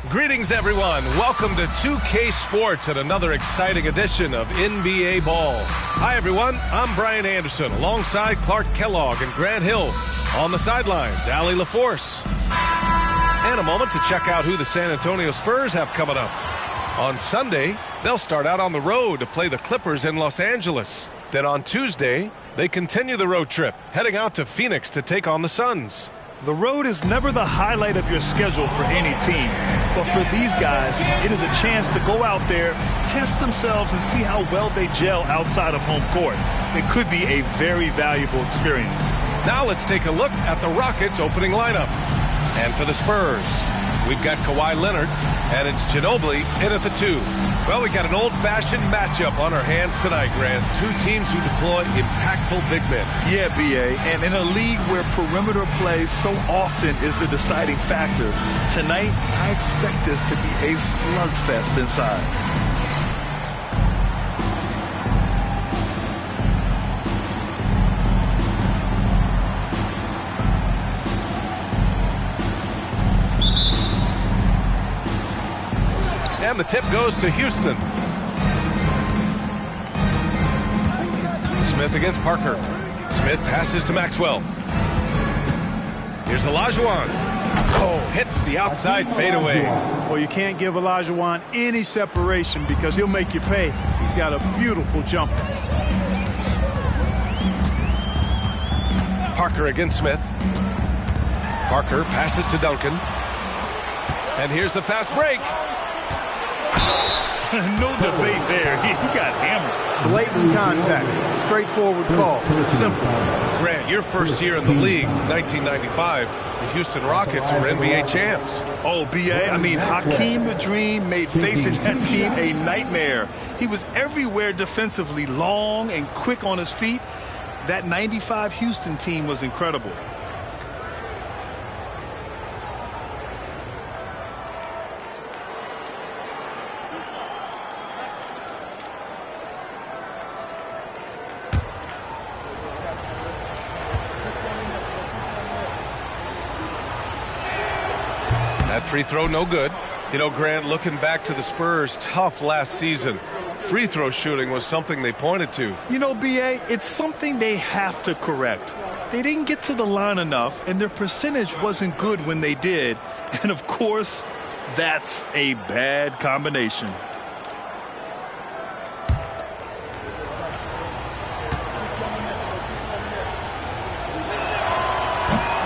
Greetings, everyone. Welcome to 2K Sports and another exciting edition of NBA Ball. Hi, everyone. I'm Brian Anderson alongside Clark Kellogg and Grant Hill. On the sidelines, Allie LaForce. And a moment to check out who the San Antonio Spurs have coming up. On Sunday, they'll start out on the road to play the Clippers in Los Angeles. Then on Tuesday, they continue the road trip, heading out to Phoenix to take on the Suns. The road is never the highlight of your schedule for any team. But for these guys, it is a chance to go out there, test themselves, and see how well they gel outside of home court. It could be a very valuable experience. Now let's take a look at the Rockets' opening lineup. And for the Spurs, we've got Kawhi Leonard, and it's Ginobili in at the 2. Well, we got an old-fashioned matchup on our hands tonight, Grant. Two teams who deploy impactful big men. Yeah, B.A., and in a league where perimeter play so often is the deciding factor, tonight I expect this to be a slugfest inside. And the tip goes to Houston. Smith against Parker. Smith passes to Maxwell. Here's Olajuwon. Oh, hits the outside fadeaway. Well, you can't give Olajuwon any separation because he'll make you pay. He's got a beautiful jumper. Parker against Smith. Parker passes to Duncan. And here's the fast break. No debate there. He got hammered. Blatant contact. Straightforward call. Simple. Grant, your first year in the league, 1995, the Houston Rockets were NBA champs. Oh, B.A., I mean, Hakeem the Dream made facing that team a nightmare. He was everywhere defensively, long and quick on his feet. That 95 Houston team was incredible. That free throw, no good. You know, Grant, looking back to the Spurs' tough last season, free throw shooting was something they pointed to. You know, B.A., it's something they have to correct. They didn't get to the line enough, and their percentage wasn't good when they did. And, of course, that's a bad combination.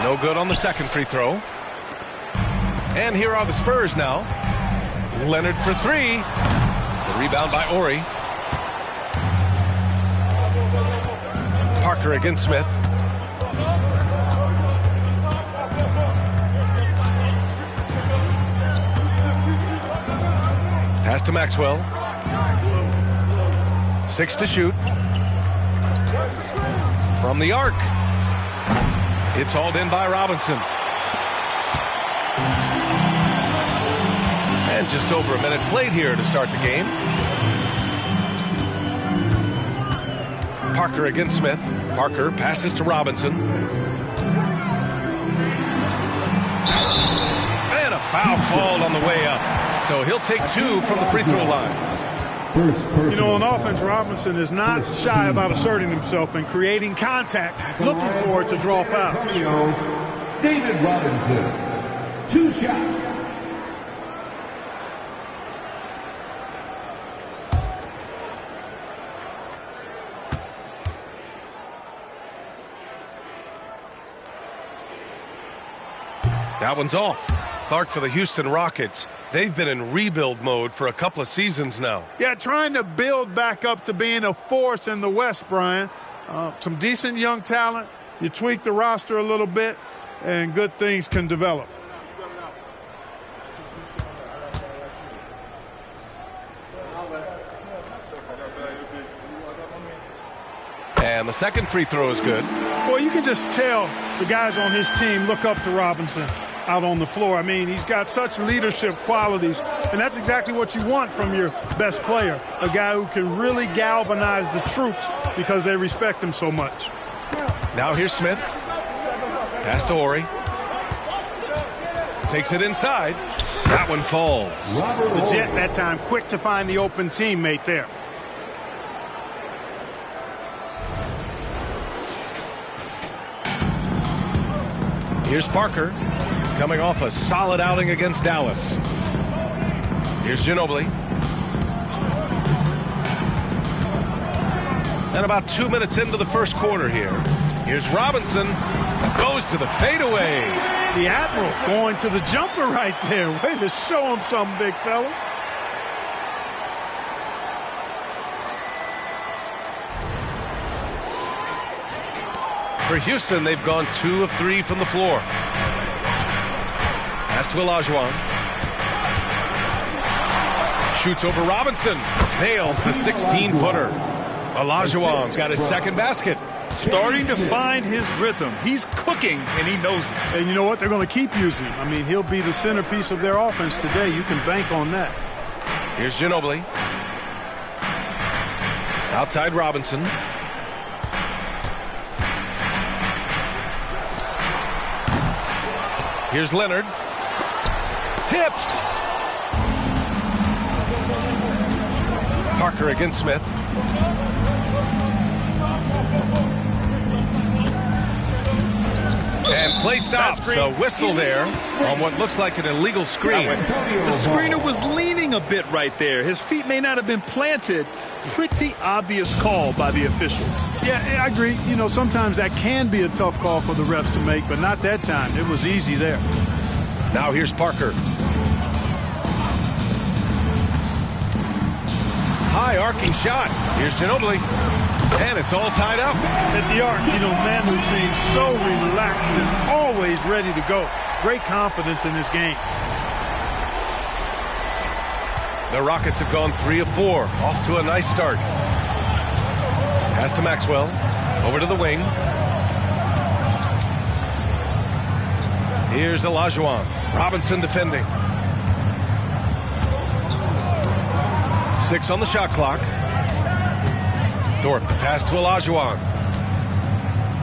No good on the second free throw. And here are the Spurs now. Leonard for 3. The rebound by Ori. Parker against Smith. Pass to Maxwell. 6 to shoot. From the arc. It's hauled in by Robinson. And just over a minute played here to start the game. Parker against Smith. Parker passes to Robinson. And a foul called on the way up. So he'll take 2 from the free throw line. You know, on offense, Robinson is not shy about asserting himself and creating contact, looking for it to draw foul. David Robinson, 2 shots. That one's off. Clark, for the Houston Rockets, they've been in rebuild mode for a couple of seasons now. Yeah, trying to build back up to being a force in the West, Brian. Some decent young talent. You tweak the roster a little bit, and good things can develop. And the second free throw is good. Well, you can just tell the guys on his team look up to Robinson out on the floor. I mean, he's got such leadership qualities, and that's exactly what you want from your best player, a guy who can really galvanize the troops because they respect him so much. Now here's Smith. Pass to Ori. Takes it inside. That one falls. The Jet that time quick to find the open teammate there. Here's Parker, coming off a solid outing against Dallas. Here's Ginobili. And about 2 minutes into the first quarter here. Here's Robinson. Goes to the fadeaway. The Admiral going to the jumper right there. Way to show him something, big fella. For Houston, they've gone 2 of 3 from the floor. Pass to Olajuwon. Shoots over Robinson. Nails the 16-footer. Olajuwon's got his second basket. Starting to find his rhythm. He's cooking, and he knows it. And you know what? They're going to keep using him. I mean, he'll be the centerpiece of their offense today. You can bank on that. Here's Ginobili. Outside Robinson. Here's Leonard. Tips. Parker against Smith. And play stops. So whistle there on what looks like an illegal screen. The screener was leaning a bit right there. His feet may not have been planted. Pretty obvious call by the officials. Yeah, I agree. You know, sometimes that can be a tough call for the refs to make, but not that time. It was easy there. Now here's Parker. High arcing shot. Here's Ginobili. And it's all tied up. At the arc, you know, Manu seems so relaxed and always ready to go. Great confidence in his game. The Rockets have gone 3 of 4. Off to a nice start. Pass to Maxwell. Over to the wing. Here's Olajuwon. Robinson defending. 6 on the shot clock. Thorpe, pass to Olajuwon.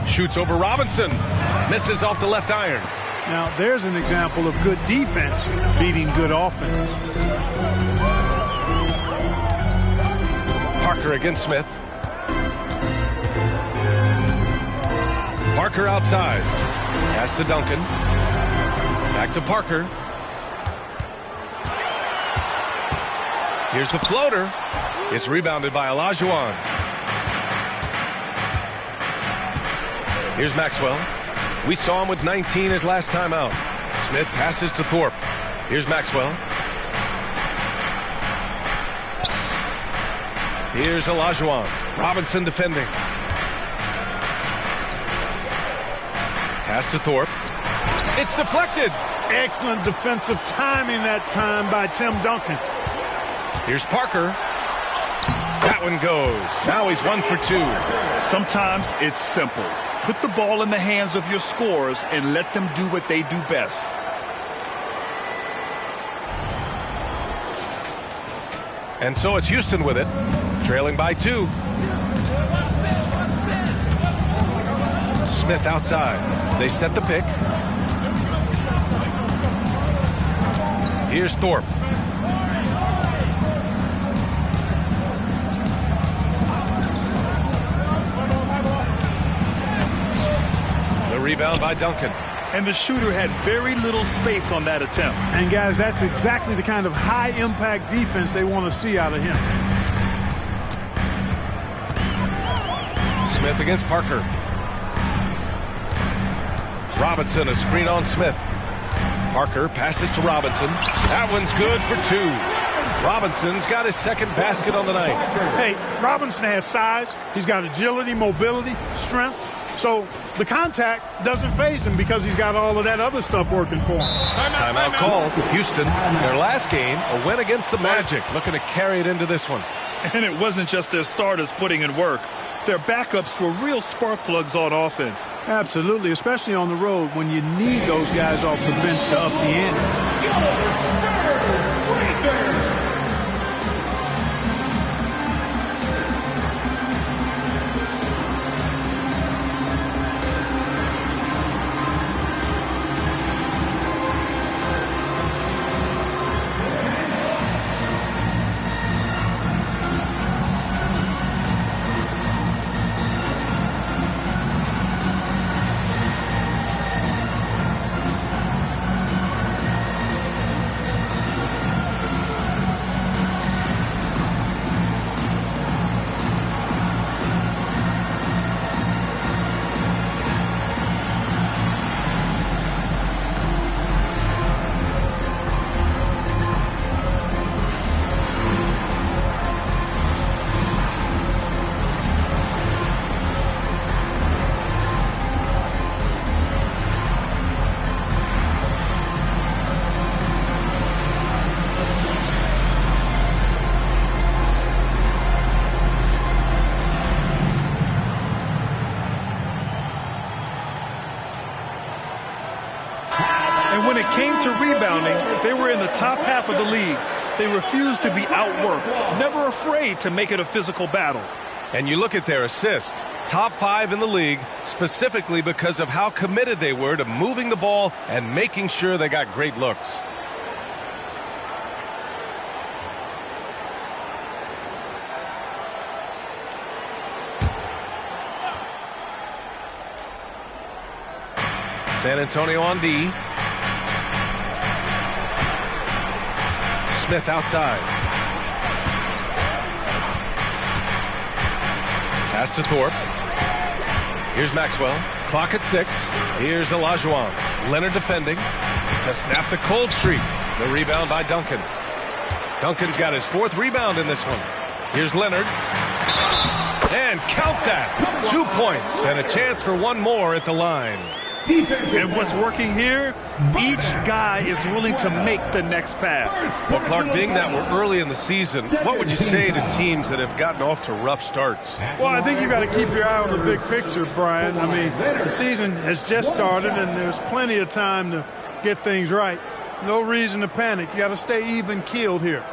Shoots over Robinson. Misses off the left iron. Now, there's an example of good defense beating good offense. Parker against Smith. Parker outside. Pass to Duncan. Back to Parker. Here's the floater. It's rebounded by Olajuwon. Here's Maxwell. We saw him with 19 his last time out. Smith passes to Thorpe. Here's Maxwell. Here's Olajuwon. Robinson defending. Pass to Thorpe. It's deflected. Excellent defensive timing that time by Tim Duncan. Here's Parker. That one goes. Now he's 1 for 2. Sometimes it's simple. Put the ball in the hands of your scorers and let them do what they do best. And so it's Houston with it, trailing by 2. Smith outside. They set the pick. Here's Thorpe. Rebound by Duncan. And the shooter had very little space on that attempt. And guys, that's exactly the kind of high impact defense they want to see out of him. Smith against Parker. Robinson, a screen on Smith. Parker passes to Robinson. That one's good for 2. Robinson's got his second basket on the night. Hey, Robinson has size. He's got agility, mobility, strength. So the contact doesn't faze him because he's got all of that other stuff working for him. Timeout called. Houston, their last game, a win against the Magic, looking to carry it into this one. And it wasn't just their starters putting in work. Their backups were real spark plugs on offense. Absolutely, especially on the road when you need those guys off the bench to up the ante. rebounding, they were in the top half of the league. They refused to be outworked, never afraid to make it a physical battle. And you look at their assists, top 5 in the league, specifically because of how committed they were to moving the ball and making sure they got great looks. San Antonio on D. Smith outside. Pass to Thorpe. Here's Maxwell. Clock at 6. Here's Olajuwon. Leonard defending to snap the cold streak. The rebound by Duncan. Duncan's got his 4th rebound in this one. Here's Leonard. And count that. 2 points and a chance for one more at the line. And what's working here, each guy is willing to make the next pass. Well, Clark, being that we're early in the season, what would you say to teams that have gotten off to rough starts? Well, I think you got to keep your eye on the big picture, Brian. I mean, the season has just started, and there's plenty of time to get things right. No reason to panic. You got to stay even-keeled here.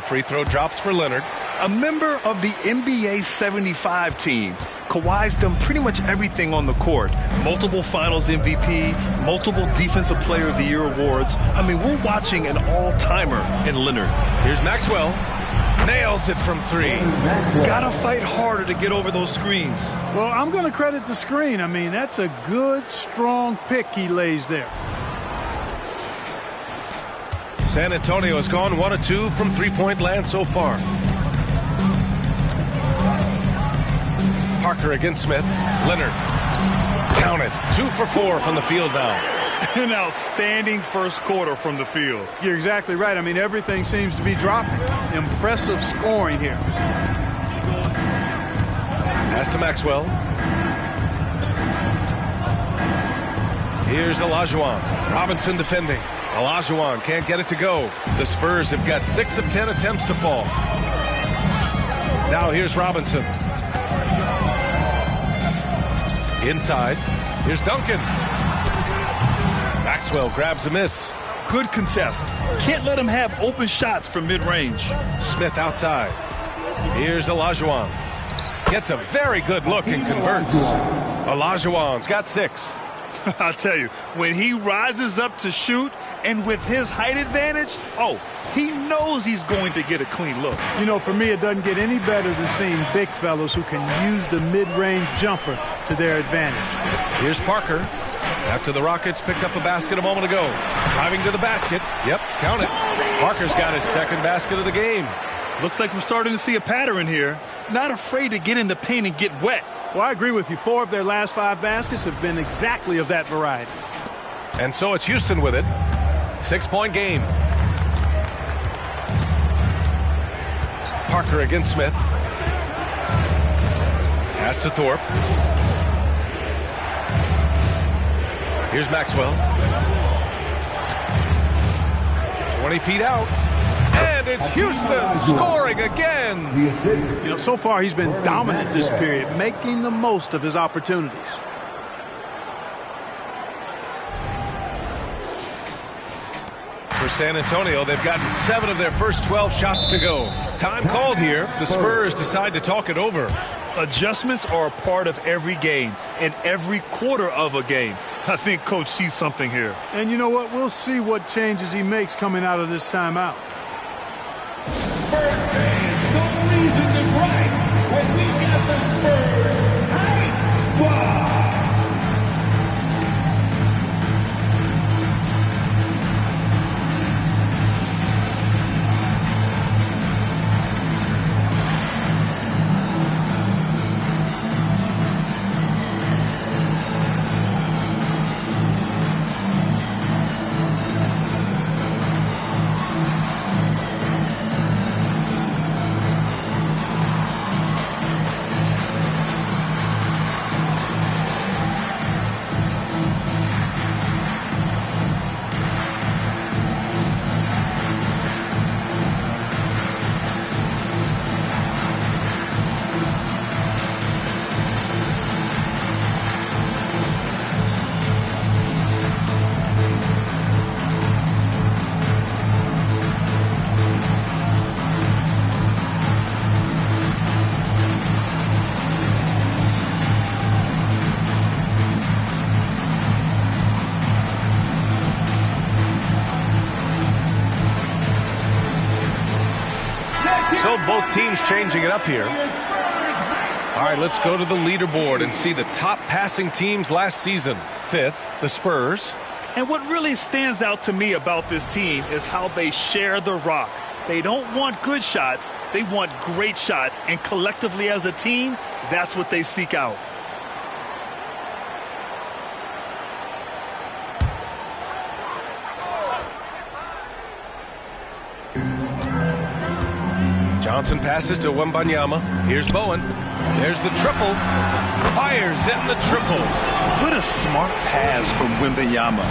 Free throw drops for Leonard. A member of the NBA 75 team. Kawhi's done pretty much everything on the court. Multiple finals MVP, multiple Defensive Player of the Year awards. I mean, we're watching an all-timer in Leonard. Here's Maxwell. Nails it from 3. Gotta fight harder to get over those screens. Well, I'm going to credit the screen. I mean, that's a good, strong pick he lays there. San Antonio has gone 1 of 2 from three-point land so far. Parker against Smith. Leonard. Count it. 2 for 4 from the field now. An outstanding first quarter from the field. You're exactly right. I mean, everything seems to be dropping. Impressive scoring here. Pass to Maxwell. Here's Olajuwon. Robinson defending. Olajuwon can't get it to go. The Spurs have got 6 of 10 attempts to fall. Now here's Robinson. Inside. Here's Duncan. Maxwell grabs a miss. Good contest. Can't let him have open shots from mid-range. Smith outside. Here's Olajuwon. Gets a very good look and converts. Olajuwon's got 6. I'll tell you, when he rises up to shoot and with his height advantage, he knows he's going to get a clean look. You know, for me, it doesn't get any better than seeing big fellas who can use the mid-range jumper to their advantage. Here's Parker. After the Rockets picked up a basket a moment ago. Driving to the basket. Yep, count it. Parker's got his 2nd basket of the game. Looks like we're starting to see a pattern here. Not afraid to get in the paint and get wet. Well, I agree with you. 4 of their last 5 baskets have been exactly of that variety. And so it's Houston with it. 6-point game. Parker against Smith. Pass to Thorpe. Here's Maxwell. 20 feet out. And it's Houston scoring again. You know, so far he's been dominant this period, making the most of his opportunities. For San Antonio, they've gotten 7 of their first 12 shots to go. Time called here. The Spurs decide to talk it over. Adjustments are a part of every game and every quarter of a game. I think Coach sees something here. And you know what? We'll see what changes he makes coming out of this timeout. Spurs fans, no reason to gripe when we got the Spurs Hype Squad. So both teams changing it up here. All right, let's go to the leaderboard and see the top passing teams last season. 5th, the Spurs. And what really stands out to me about this team is how they share the rock. They don't want good shots, they want great shots. And collectively as a team, that's what they seek out. Johnson passes to Wembanyama. Here's Bowen. There's the triple. Fires in the triple. What a smart pass from Wembanyama.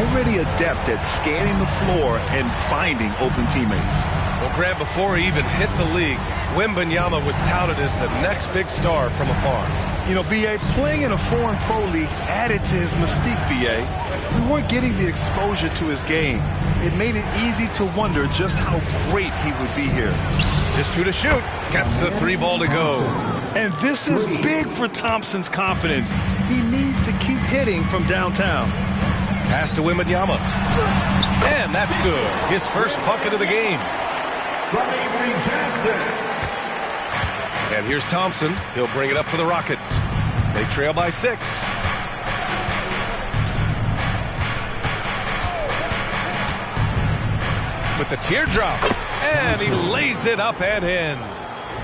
Already adept at scanning the floor and finding open teammates. Well, Grant, before he even hit the league, Wembanyama was touted as the next big star from afar. You know, B.A., playing in a foreign pro league added to his mystique, B.A. We weren't getting the exposure to his game. It made it easy to wonder just how great he would be here. Just 2 to shoot. Gets the 3 ball to go. And this is big for Thompson's confidence. He needs to keep hitting from downtown. Pass to Wembanyama. And that's good. His first bucket of the game. And here's Thompson. He'll bring it up for the Rockets. They trail by 6. With the teardrop. And he lays it up and in.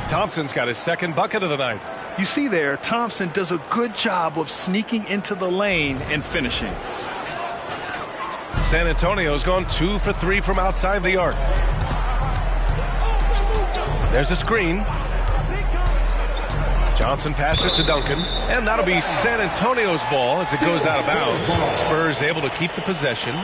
Thompson's got his second bucket of the night. You see there, Thompson does a good job of sneaking into the lane and finishing. San Antonio's gone 2 for 3 from outside the arc. There's a screen. Johnson passes to Duncan, and that'll be San Antonio's ball as it goes out of bounds. Spurs able to keep the possession.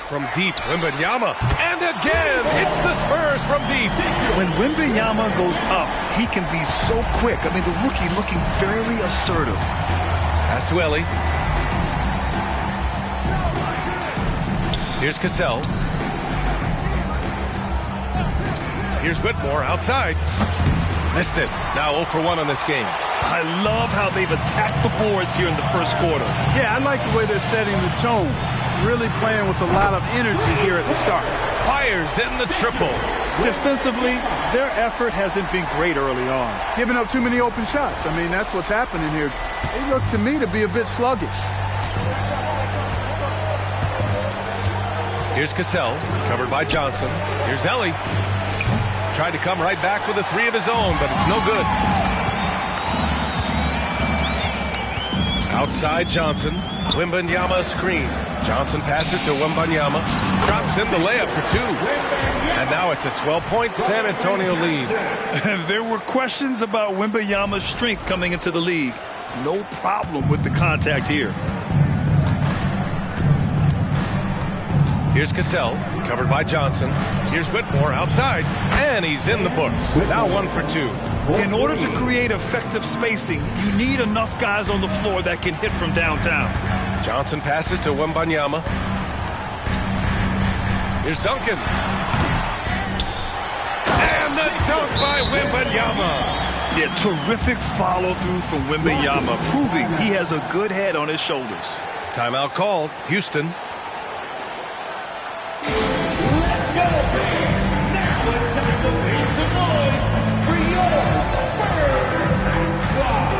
From deep, Wembanyama, and again, it's the Spurs from deep. When Wembanyama goes up, he can be so quick. I mean, the rookie looking very assertive. Pass to Ellie. Here's Cassell. Here's Whitmore outside. Missed it. Now 0 for 1 on this game. I love how they've attacked the boards here in the first quarter. Yeah, I like the way they're setting the tone. Really playing with a lot of energy here at the start. Fires in the triple. Defensively, their effort hasn't been great early on. Giving up too many open shots. I mean, that's what's happening here. They look to me to be a bit sluggish. Here's Cassell, covered by Johnson. Here's Ellie. Tried to come right back with a 3 of his own, but it's no good. Outside Johnson. Wembanyama screen. Johnson passes to Wembanyama. Drops in the layup for 2. And now it's a 12-point San Antonio lead. There were questions about Wembanyama's strength coming into the league. No problem with the contact here. Here's Cassell, covered by Johnson. Here's Whitmore outside, and he's in the books. Now 1 for 2. In order to create effective spacing, you need enough guys on the floor that can hit from downtown. Johnson passes to Wembanyama. Here's Duncan. And the dunk by Wembanyama. Yeah, terrific follow-through from Wembanyama, proving he has a good head on his shoulders. Timeout called. Houston. Let's go, fans. Now it's time to make some noise for your Spurs squad.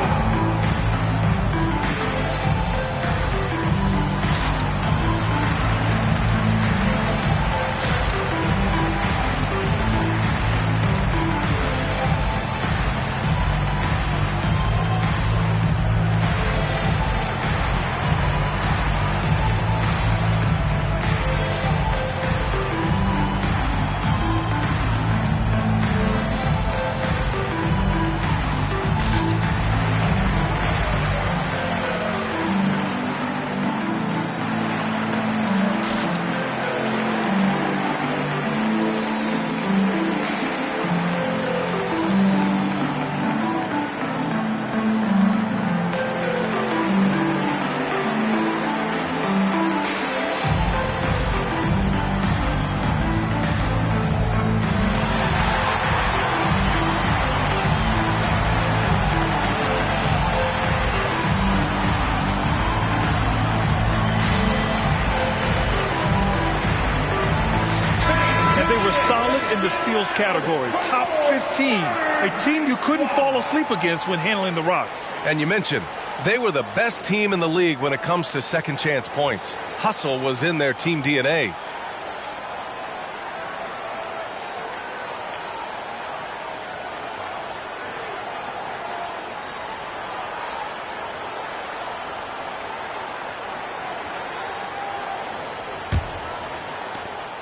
handles category, top 15, a team you couldn't fall asleep against when handling the rock. And you mentioned they were the best team in the league when it comes to second chance points. Hustle was in their team DNA.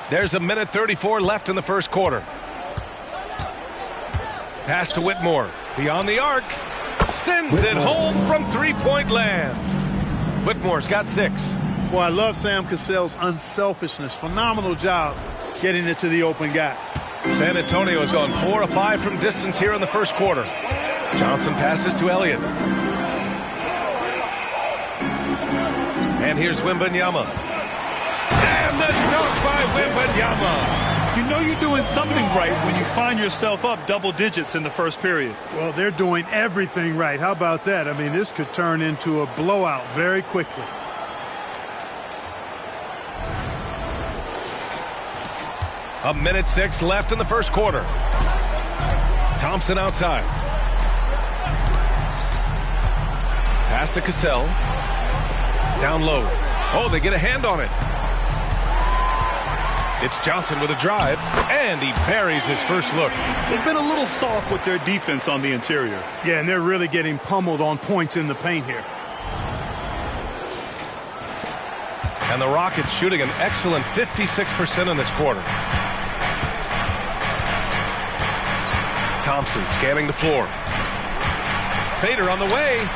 There's a minute 34 left in the first quarter. Pass to Whitmore. Beyond the arc. Sends it home from three-point land. Whitmore's got 6. Boy, I love Sam Cassell's unselfishness. Phenomenal job getting it to the open guy. San Antonio has gone 4 of 5 from distance here in the first quarter. Johnson passes to Elliott. And here's Wembanyama. And the dunk by Wembanyama. You know you're doing something right when you find yourself up double digits in the first period. Well, they're doing everything right. How about that? I mean, this could turn into a blowout very quickly. A minute 6 left in the first quarter. Thompson outside. Pass to Cassell. Down low. Oh, they get a hand on it. It's Johnson with a drive, and he buries his first look. They've been a little soft with their defense on the interior. Yeah, and they're really getting pummeled on points in the paint here. And the Rockets shooting an excellent 56% in this quarter. Thompson scanning the floor. Fader on the way.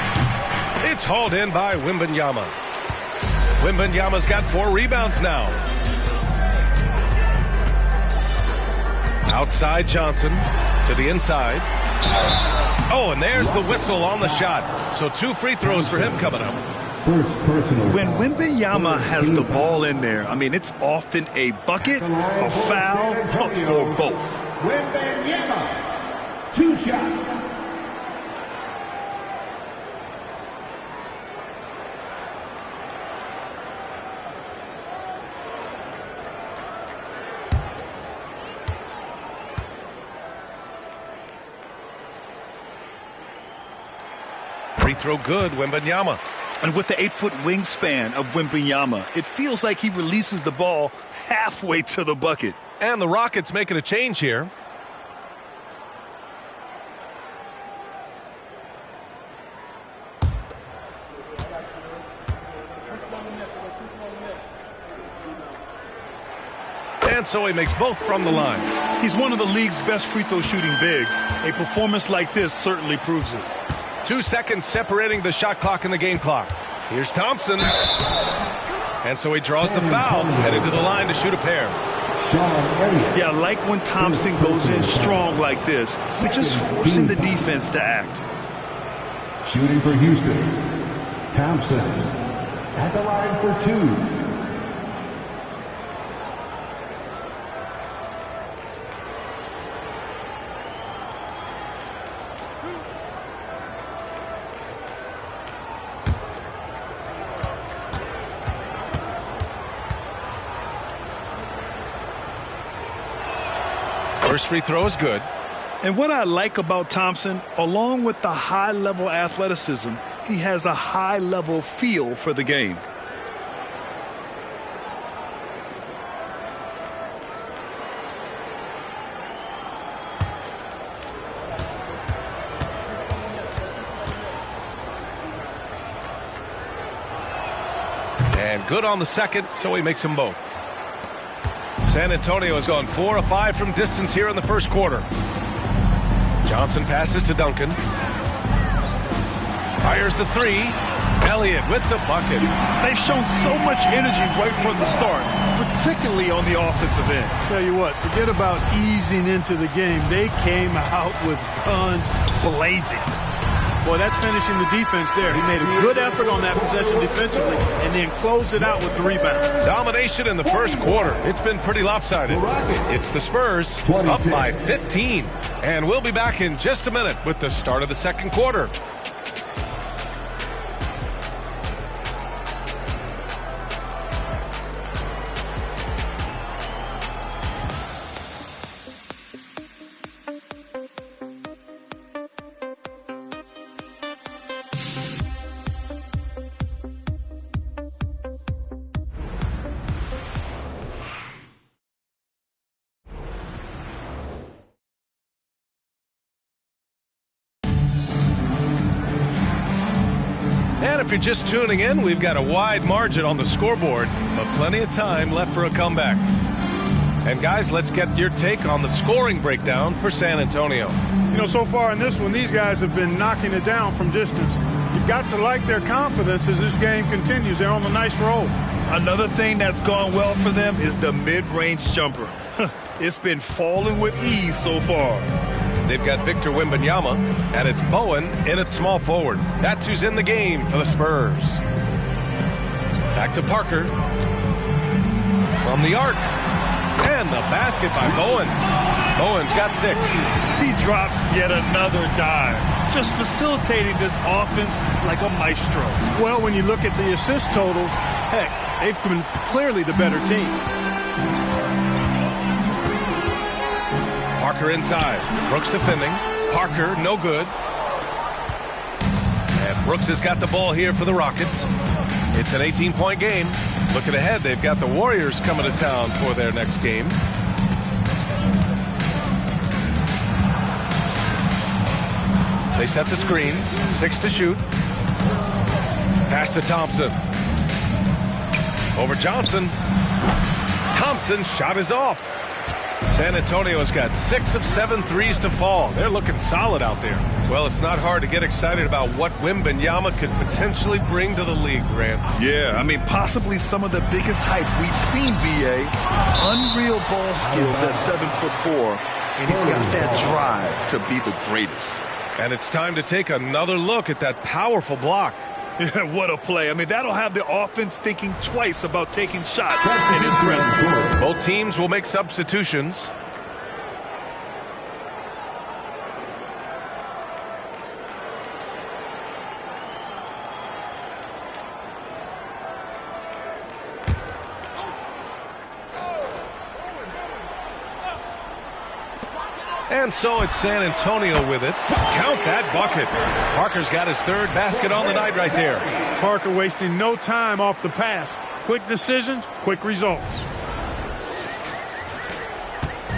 It's hauled in by Wembanyama. Wembanyama's got 4 rebounds now. Outside Johnson to the inside. Oh, and there's the whistle on the shot. So 2 free throws for him coming up. When Wembanyama has the ball in there, I mean, it's often a bucket, a foul, or both. Wembanyama, 2 shots. Free throw good, Wembanyama. And with the 8-foot wingspan of Wembanyama, it feels like he releases the ball halfway to the bucket. And the Rockets making a change here. And so he makes both from the line. He's one of the league's best free throw shooting bigs. A performance like this certainly proves it. 2 seconds separating the shot clock and the game clock. Here's Thompson. And so he draws the foul, headed to the line to shoot a pair. Yeah, I like when Thompson goes in strong like this, but just forcing the defense to act. Shooting for Houston, Thompson at the line for 2. First free throw is good. And what I like about Thompson, along with the high-level athleticism, he has a high-level feel for the game. And good on the second, so he makes them both. San Antonio has gone 4 of 5 from distance here in the first quarter. Johnson passes to Duncan. Fires the 3. Elliott with the bucket. They've shown so much energy right from the start, particularly on the offensive end. Tell you what, forget about easing into the game. They came out with guns blazing. Boy, that's finishing the defense there. He made a good effort on that possession defensively and then closed it out with the rebound. Domination in the first quarter. It's been pretty lopsided. It's the Spurs up by 15. And we'll be back in just a minute with the start of the second quarter. if you're just tuning in, we've got a wide margin on the scoreboard, but plenty of time left for a comeback. And guys, let's get your take on the scoring breakdown for San Antonio. You know, so far in this one, these guys have been knocking it down from distance. You've got to like their confidence as this game continues. They're on a nice roll. Another thing that's gone well for them is the mid-range jumper. It's been falling with ease so far. They've got Victor Wembanyama, and it's Bowen in at small forward. That's who's in the game for the Spurs. Back to Parker. From the arc. And the basket by Bowen. Bowen's got 6. He drops yet another dive, just facilitating this offense like a maestro. Well, when you look at the assist totals, heck, they've been clearly the better team. Parker inside. Brooks defending. Parker, no good. And Brooks has got the ball here for the Rockets. It's an 18-point game. Looking ahead, they've got the Warriors coming to town for their next game. They set the screen. 6 to shoot. Pass to Thompson. Over Johnson. Thompson's shot is off. San Antonio's got 6 of 7 threes to fall. They're looking solid out there. Well, it's not hard to get excited about what Wembanyama could potentially bring to the league, Grant. Yeah, I mean, possibly some of the biggest hype we've seen, B.A. Unreal ball skills at 7'4", and he's got that drive to be the greatest. And it's time to take another look at that powerful block. Yeah, what a play. I mean, that'll have the offense thinking twice about taking shots in his presence. Both teams will make substitutions. And so it's San Antonio with it. Count that bucket. Parker's got his 3rd basket on the night right there. Parker wasting no time off the pass. Quick decisions, quick results.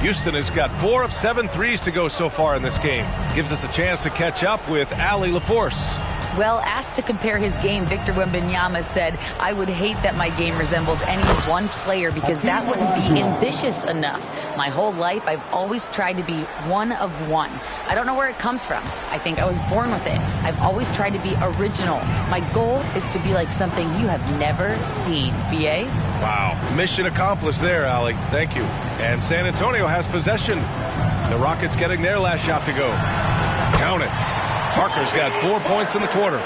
Houston has got 4 of 7 threes to go so far in this game. Gives us a chance to catch up with Allie LaForce. Well, asked to compare his game, Victor Wembanyama said, "I would hate that my game resembles any one player because that wouldn't be ambitious enough. My whole life, I've always tried to be one of one. I don't know where it comes from. I think I was born with it. I've always tried to be original. My goal is to be like something you have never seen." B.A.? Wow. Mission accomplished there, Allie. Thank you. And San Antonio has possession. The Rockets getting their last shot to go. Count it. Parker's got 4 points in the quarter.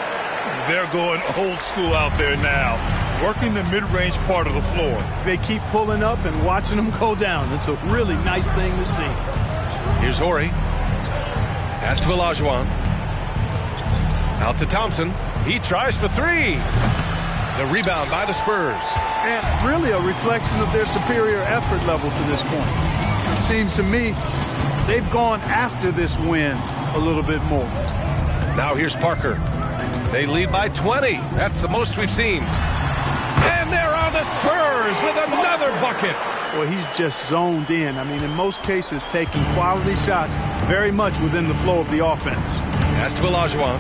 They're going old school out there now, working the mid-range part of the floor. They keep pulling up and watching them go down. It's a really nice thing to see. Here's Horry. Pass to Olajuwon. Out to Thompson. He tries for 3. The rebound by the Spurs. And really a reflection of their superior effort level to this point. Seems to me they've gone after this win a little bit more. Now here's Parker. They lead by 20. That's the most we've seen. And there are the Spurs with another bucket. Well, he's just zoned in. I mean, in most cases, taking quality shots very much within the flow of the offense. Pass to Olajuwon.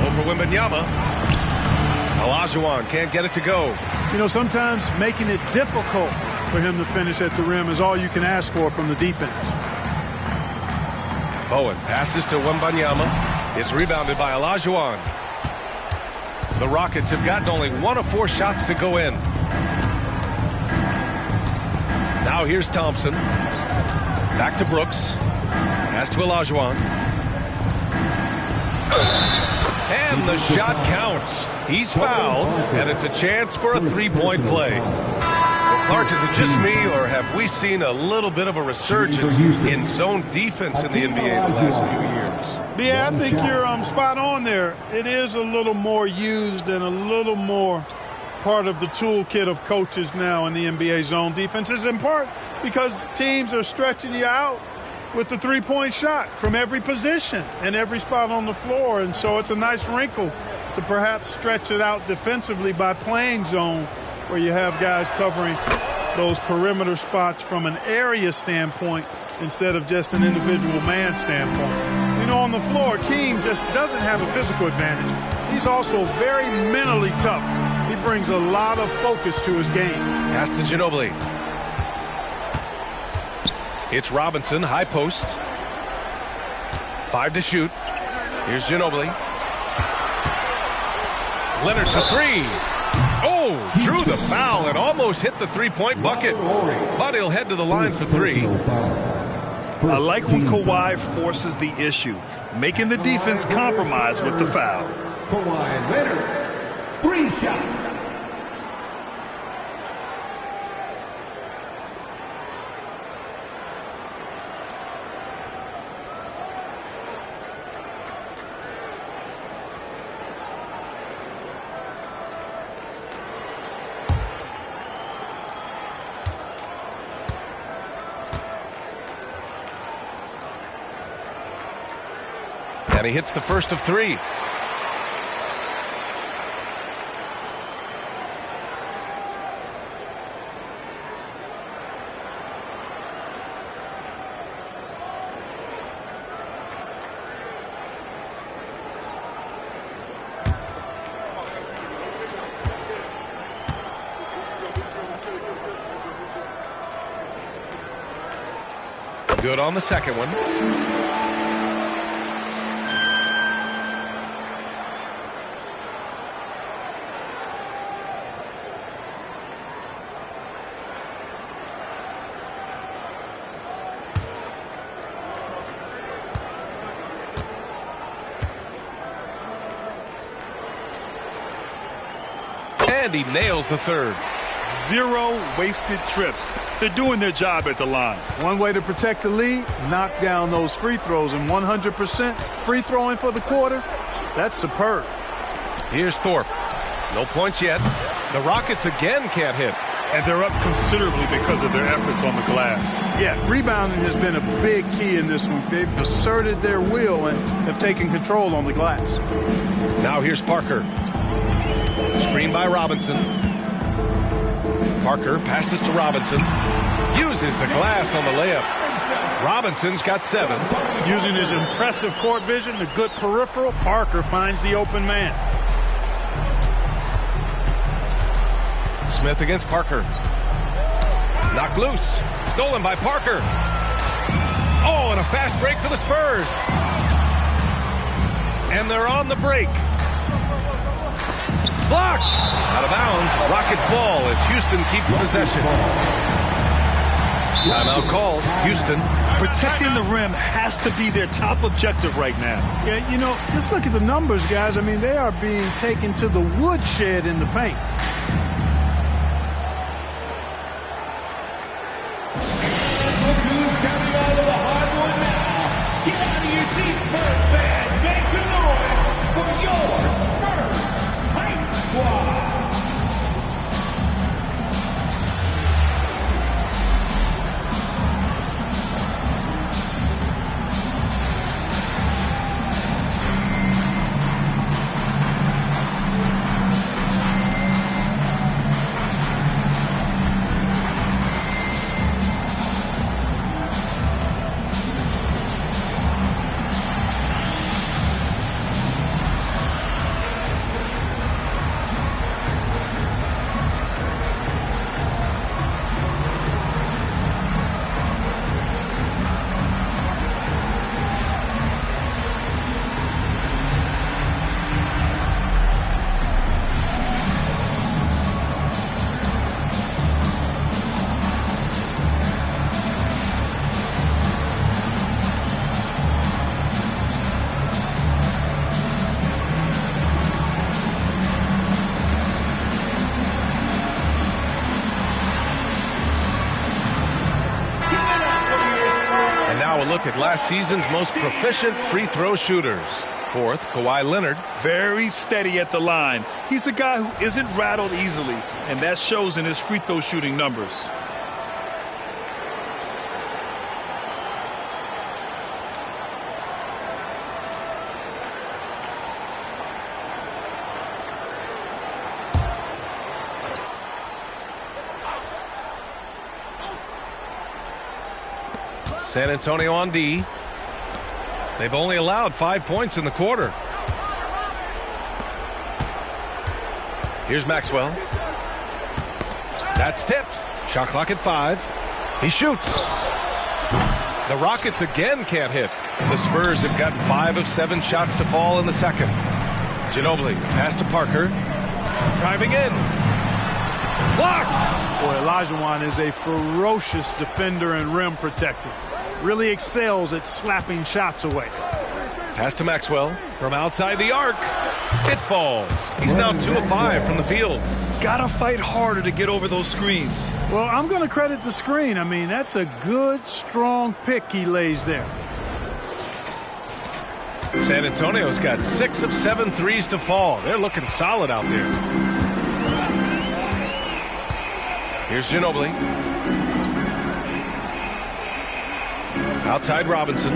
Over Wembanyama. Olajuwon can't get it to go. You know, sometimes making it difficult for him to finish at the rim is all you can ask for from the defense. Bowen passes to Wembanyama. It's rebounded by Olajuwon. The Rockets have gotten only 1 of 4 shots to go in. Now here's Thompson. Back to Brooks. Pass to Olajuwon. And the shot counts. He's fouled, and it's a chance for a 3-point play. Clark, is it just me, or have we seen a little bit of a resurgence in zone defense in the NBA the last few years? Yeah, I think you're spot on there. It is a little more used and a little more part of the toolkit of coaches now in the NBA zone defenses, in part because teams are stretching you out with the 3-point shot from every position and every spot on the floor. And so it's a nice wrinkle to perhaps stretch it out defensively by playing zone, where you have guys covering those perimeter spots from an area standpoint instead of just an individual man standpoint. You know, on the floor, Keem just doesn't have a physical advantage. he's also very mentally tough. He brings a lot of focus to his game. Pass to Ginobili. It's Robinson, high post. 5 to shoot. Here's Ginobili. Leonard for 3. Oh, drew the foul and almost hit the three-point bucket. But he'll head to the line for 3. I like when Kawhi forces the issue, making the defense compromise with the foul. Kawhi Leonard, 3 shots. And he hits the first of 3. Good on the second one. And he nails the third. 0 wasted trips. They're doing their job at the line. One way to protect the lead, knock down those free throws, and 100% free throwing for the quarter, that's superb. Here's Thorpe. No points yet. The Rockets again can't hit. And they're up considerably because of their efforts on the glass. Yeah, rebounding has been a big key in this one. They've asserted their will and have taken control on the glass. Now here's Parker. Screen by Robinson. Parker passes to Robinson. Uses the glass on the layup. Robinson's got 7. Using his impressive court vision, the good peripheral, Parker finds the open man. Smith against Parker. Knocked loose. Stolen by Parker. Oh, and a fast break for the Spurs. And they're on the break. Blocked. Out of bounds. Rockets ball as Houston keep possession. Timeout called. Houston. Protecting the rim has to be their top objective right now. Yeah, you know, just look at the numbers, guys. I mean, they are being taken to the woodshed in the paint. Now a look at last season's most proficient free throw shooters. 4th, Kawhi Leonard. Very steady at the line. He's a guy who isn't rattled easily, and that shows in his free throw shooting numbers. San Antonio on D. They've only allowed 5 points in the quarter. Here's Maxwell. That's tipped. Shot clock at 5. He shoots. The Rockets again can't hit. The Spurs have gotten 5 of 7 shots to fall in the second. Ginobili, pass to Parker. Driving in. Blocked! Boy, Olajuwon is a ferocious defender and rim protector. Really excels at slapping shots away. Pass to Maxwell from outside the arc. It falls. He's now 2 of 5 from the field. Gotta fight harder to get over those screens. Well, I'm going to credit the screen. I mean, that's a good, strong pick he lays there. San Antonio's got 6 of 7 threes to fall. They're looking solid out there. Here's Ginobili. Outside Robinson.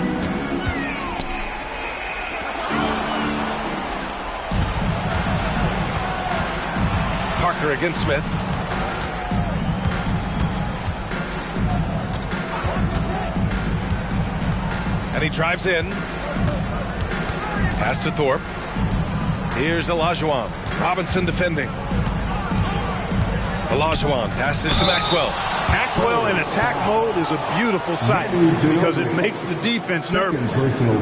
Parker against Smith. And he drives in. Pass to Thorpe. Here's Olajuwon. Robinson defending. Olajuwon passes to Maxwell. Maxwell in attack mode is a beautiful sight because it makes the defense nervous.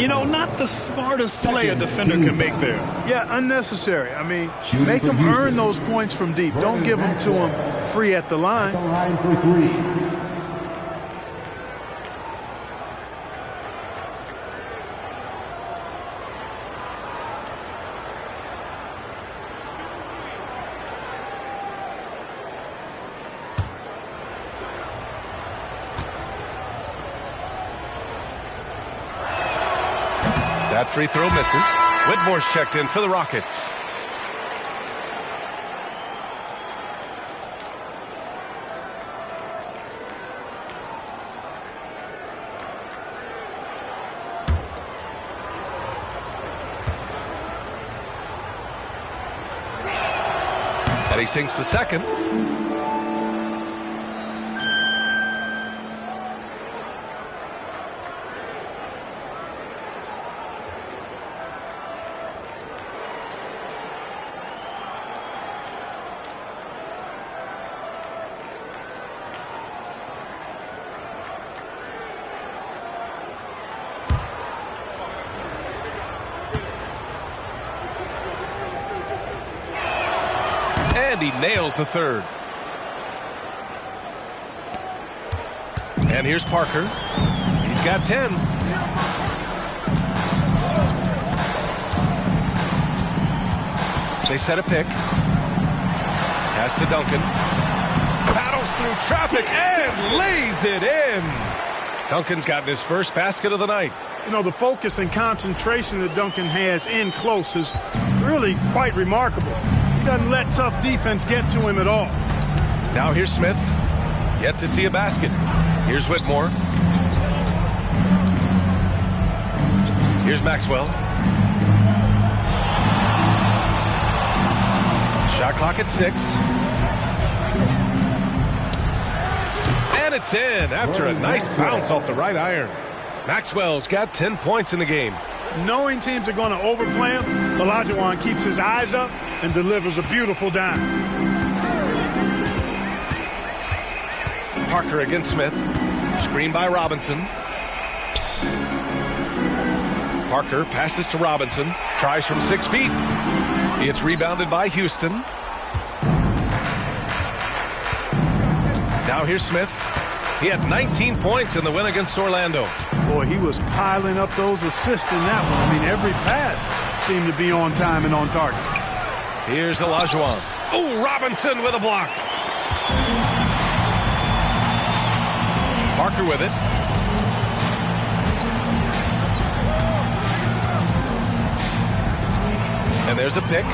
You know, not the smartest play a defender can make there. Yeah, unnecessary. I mean, make them earn those points from deep. Don't give them to them free at the line. Line for 3. That free throw misses. Whitmore's checked in for the Rockets. And he sinks the second. And he nails the third. And here's Parker. He's got 10. They set a pick. Pass to Duncan. Paddles through traffic and lays it in. Duncan's gotten his first basket of the night. You know, the focus and concentration that Duncan has in close is really quite remarkable. He doesn't let tough defense get to him at all. Now here's Smith. Yet to see a basket. Here's Whitmore. Here's Maxwell. Shot clock at 6. And it's in after a nice bounce off the right iron. Maxwell's got 10 points in the game. Knowing teams are going to overplay him, Olajuwon keeps his eyes up and delivers a beautiful dime. Parker against Smith. Screen by Robinson. Parker passes to Robinson. Tries from 6 feet. It's rebounded by Houston. Now here's Smith. He had 19 points in the win against Orlando. Boy, he was piling up those assists in that one. I mean, every pass seemed to be on time and on target. Here's Olajuwon. Oh, Robinson with a block. Parker with it. And there's a pick.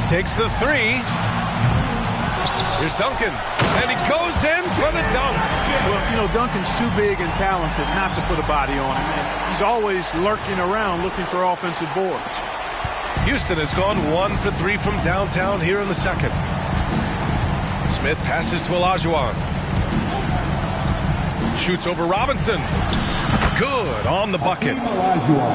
Takes the 3. Here's Duncan. And he goes in for the dunk. Well, you know, Duncan's too big and talented not to put a body on him. And he's always lurking around looking for offensive boards. Houston has gone 1 for 3 from downtown here in the second. Smith passes to Olajuwon. Shoots over Robinson. Good on the bucket.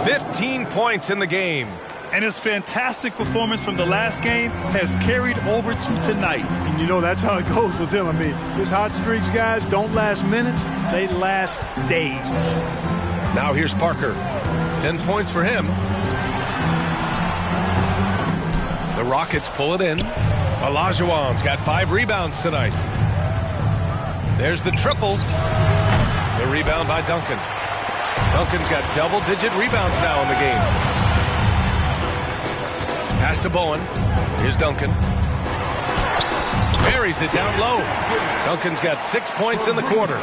15 points in the game. And his fantastic performance from the last game has carried over to tonight. And you know, that's how it goes with him. I mean, his hot streaks, guys, don't last minutes. They last days. Now here's Parker. 10 points for him. The Rockets pull it in. Olajuwon's got 5 rebounds tonight. There's the triple. The rebound by Duncan. Duncan's got double-digit rebounds now in the game. Pass to Bowen. Here's Duncan. Buries it down low. Duncan's got 6 points in the quarter.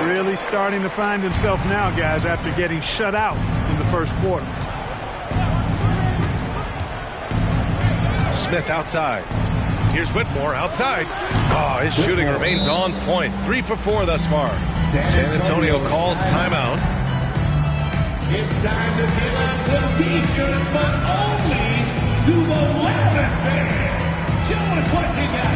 Really starting to find himself now, guys, after getting shut out in the first quarter. Smith outside. Here's Whitmore outside. Oh, his shooting remains on point. 3 for 4 thus far. San Antonio calls timeout. It's time to give out some t-shirts, but only to the loudest fan. Show us what you got.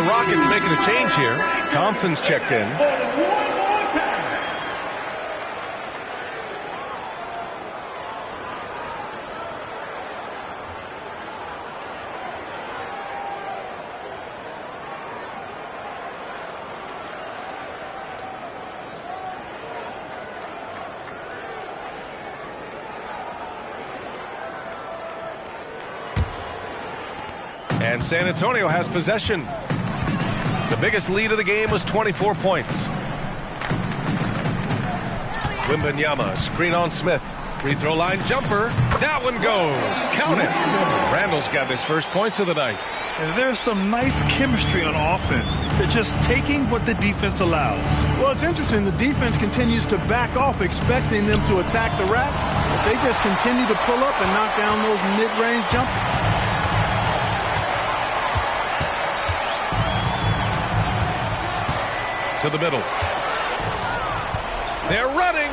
Rockets making a change here. Thompson's checked in. And San Antonio has possession. The biggest lead of the game was 24 points. Wembanyama, screen on Smith. Free throw line jumper. That one goes. Count it. Randall's got his first points of the night. And there's some nice chemistry on offense. They're just taking what the defense allows. Well, it's interesting. The defense continues to back off, expecting them to attack the rack. But they just continue to pull up and knock down those mid-range jumpers. To the middle. They're running.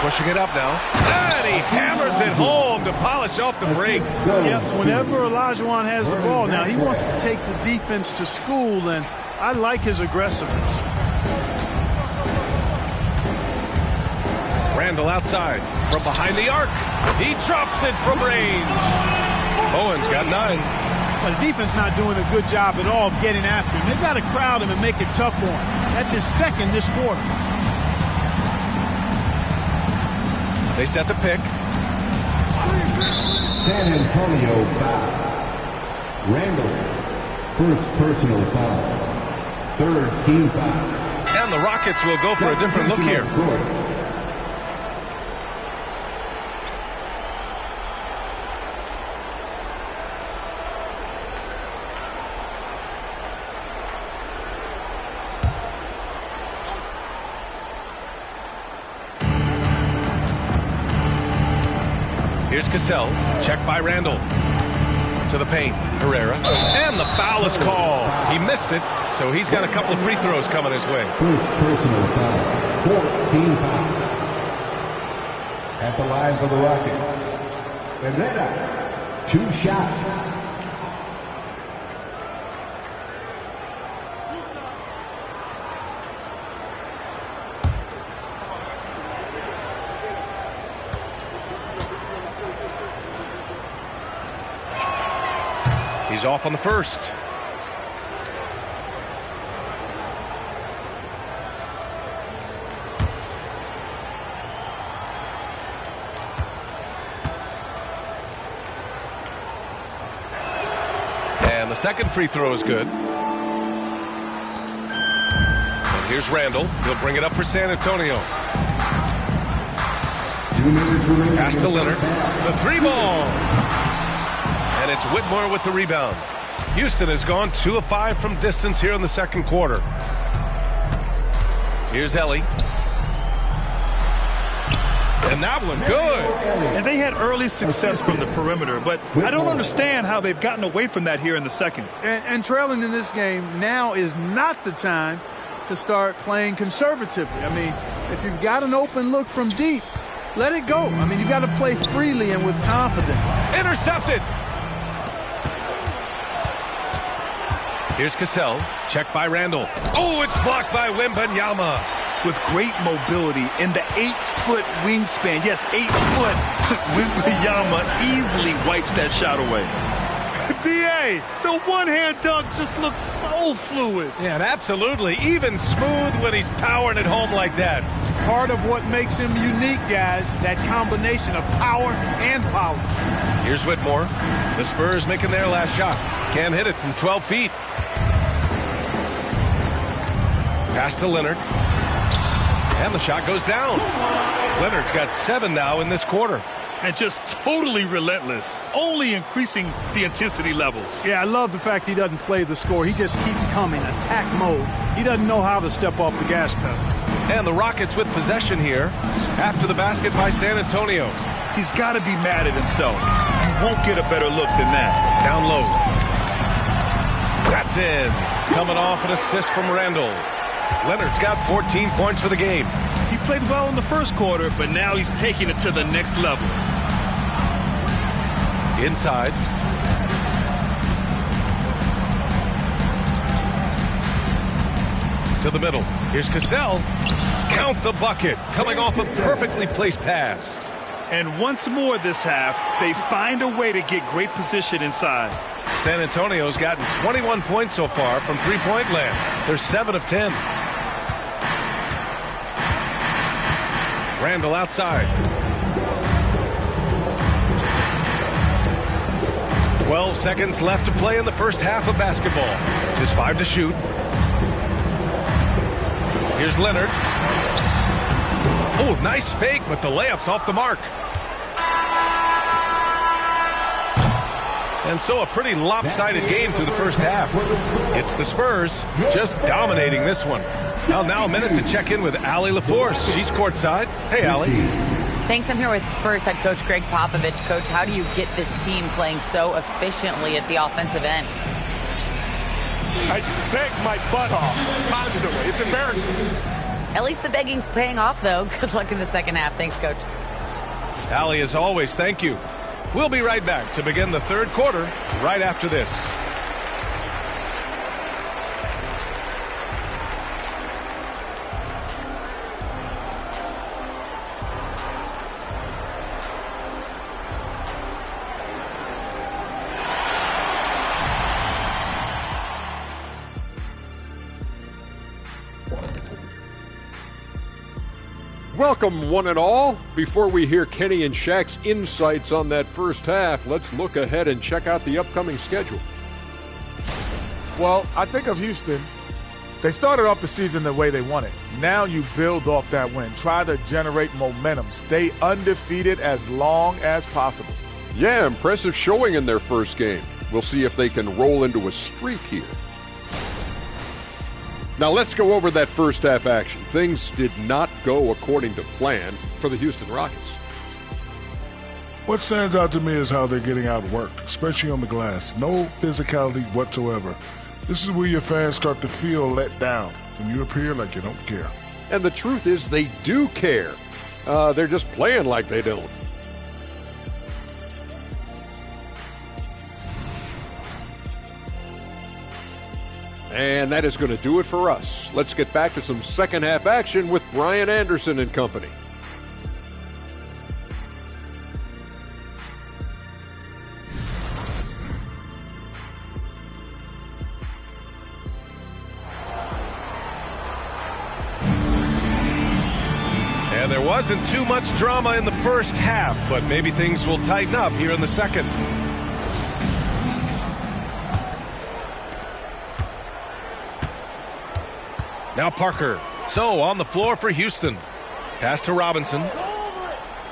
Pushing it up now. And he hammers it home to polish off the break. Yep, whenever Olajuwon has the ball now, he wants to take the defense to school, and I like his aggressiveness. Randall outside from behind the arc. He drops it from range. Bowen's got 9. But the defense not doing a good job at all of getting after him. They've got to crowd him and make it tough for him. That's his second this quarter. They set the pick. San Antonio foul. Randall, first personal foul. Third team foul. And the Rockets will go for a different look here. Here's Cassell, checked by Randall. To the paint, Herrera. And the foul is called. He missed it, so he's got a couple of free throws coming his way. First personal foul. 14 foul. At the line for the Rockets. Herrera, 2 shots. He's off on the first. And the second free throw is good. And here's Randall. He'll bring it up for San Antonio. Pass to Leonard. The three ball. And it's Whitmore with the rebound. Houston has gone 2 of 5 from distance here in the second quarter. Here's Ellie. And that one good. And they had early success from the perimeter, but I don't understand how they've gotten away from that here in the second. And trailing in this game, now is not the time to start playing conservatively. I mean, if you've got an open look from deep, let it go. I mean, you've got to play freely and with confidence. Intercepted. Here's Cassell. Checked by Randall. Oh, it's blocked by Wembanyama. With great mobility in the 8-foot wingspan. Yes, 8-foot. Wembanyama easily wipes that shot away. B.A., the one-hand dunk just looks so fluid. Yeah, and absolutely. Even smooth when he's powering it home like that. Part of what makes him unique, guys, that combination of power and polish. Here's Whitmore. The Spurs making their last shot. Can't hit it from 12 feet. Pass to Leonard. And the shot goes down. Leonard's got 7 now in this quarter. And just totally relentless, only increasing the intensity level. Yeah, I love the fact he doesn't play the score. He just keeps coming, attack mode. He doesn't know how to step off the gas pedal. And the Rockets with possession here after the basket by San Antonio. He's got to be mad at himself. He won't get a better look than that. Down low. That's in. Coming off an assist from Randall. Leonard's got 14 points for the game. He played well in the first quarter, but now he's taking it to the next level. Inside. To the middle. Here's Cassell. Count the bucket. Coming off a perfectly placed pass. And once more this half, they find a way to get great position inside. San Antonio's gotten 21 points so far from three-point land. They're 7 of 10. Randall outside. 12 seconds left to play in the first half of basketball. Just 5 to shoot. Here's Leonard. Oh, nice fake, but the layup's off the mark. And so a pretty lopsided game through the first half. It's the Spurs just dominating this one. Well, now a minute to check in with Allie LaForce. She's courtside. Hey, Allie. Thanks. I'm here with Spurs head coach Greg Popovich. Coach, how do you get this team playing so efficiently at the offensive end? I beg my butt off constantly. It's embarrassing. At least the begging's paying off, though. Good luck in the second half. Thanks, Coach. Allie, as always, thank you. We'll be right back to begin the third quarter right after this. Welcome, one and all. Before we hear Kenny and Shaq's insights on that first half, let's look ahead and check out the upcoming schedule. Well, I think of Houston. They started off the season the way they wanted. Now you build off that win. Try to generate momentum. Stay undefeated as long as possible. Yeah, impressive showing in their first game. We'll see if they can roll into a streak here. Now let's go over that first half action. Things did not go according to plan for the Houston Rockets. What stands out to me is how they're getting outworked, especially on the glass. No physicality whatsoever. This is where your fans start to feel let down when you appear like you don't care. And the truth is they do care. They're just playing like they don't. And that is going to do it for us. Let's get back to some second half action with Brian Anderson and company. wasn't too much drama in the first half, but maybe things will tighten up here in the second. Now Parker. So on the floor for Houston. Pass to Robinson.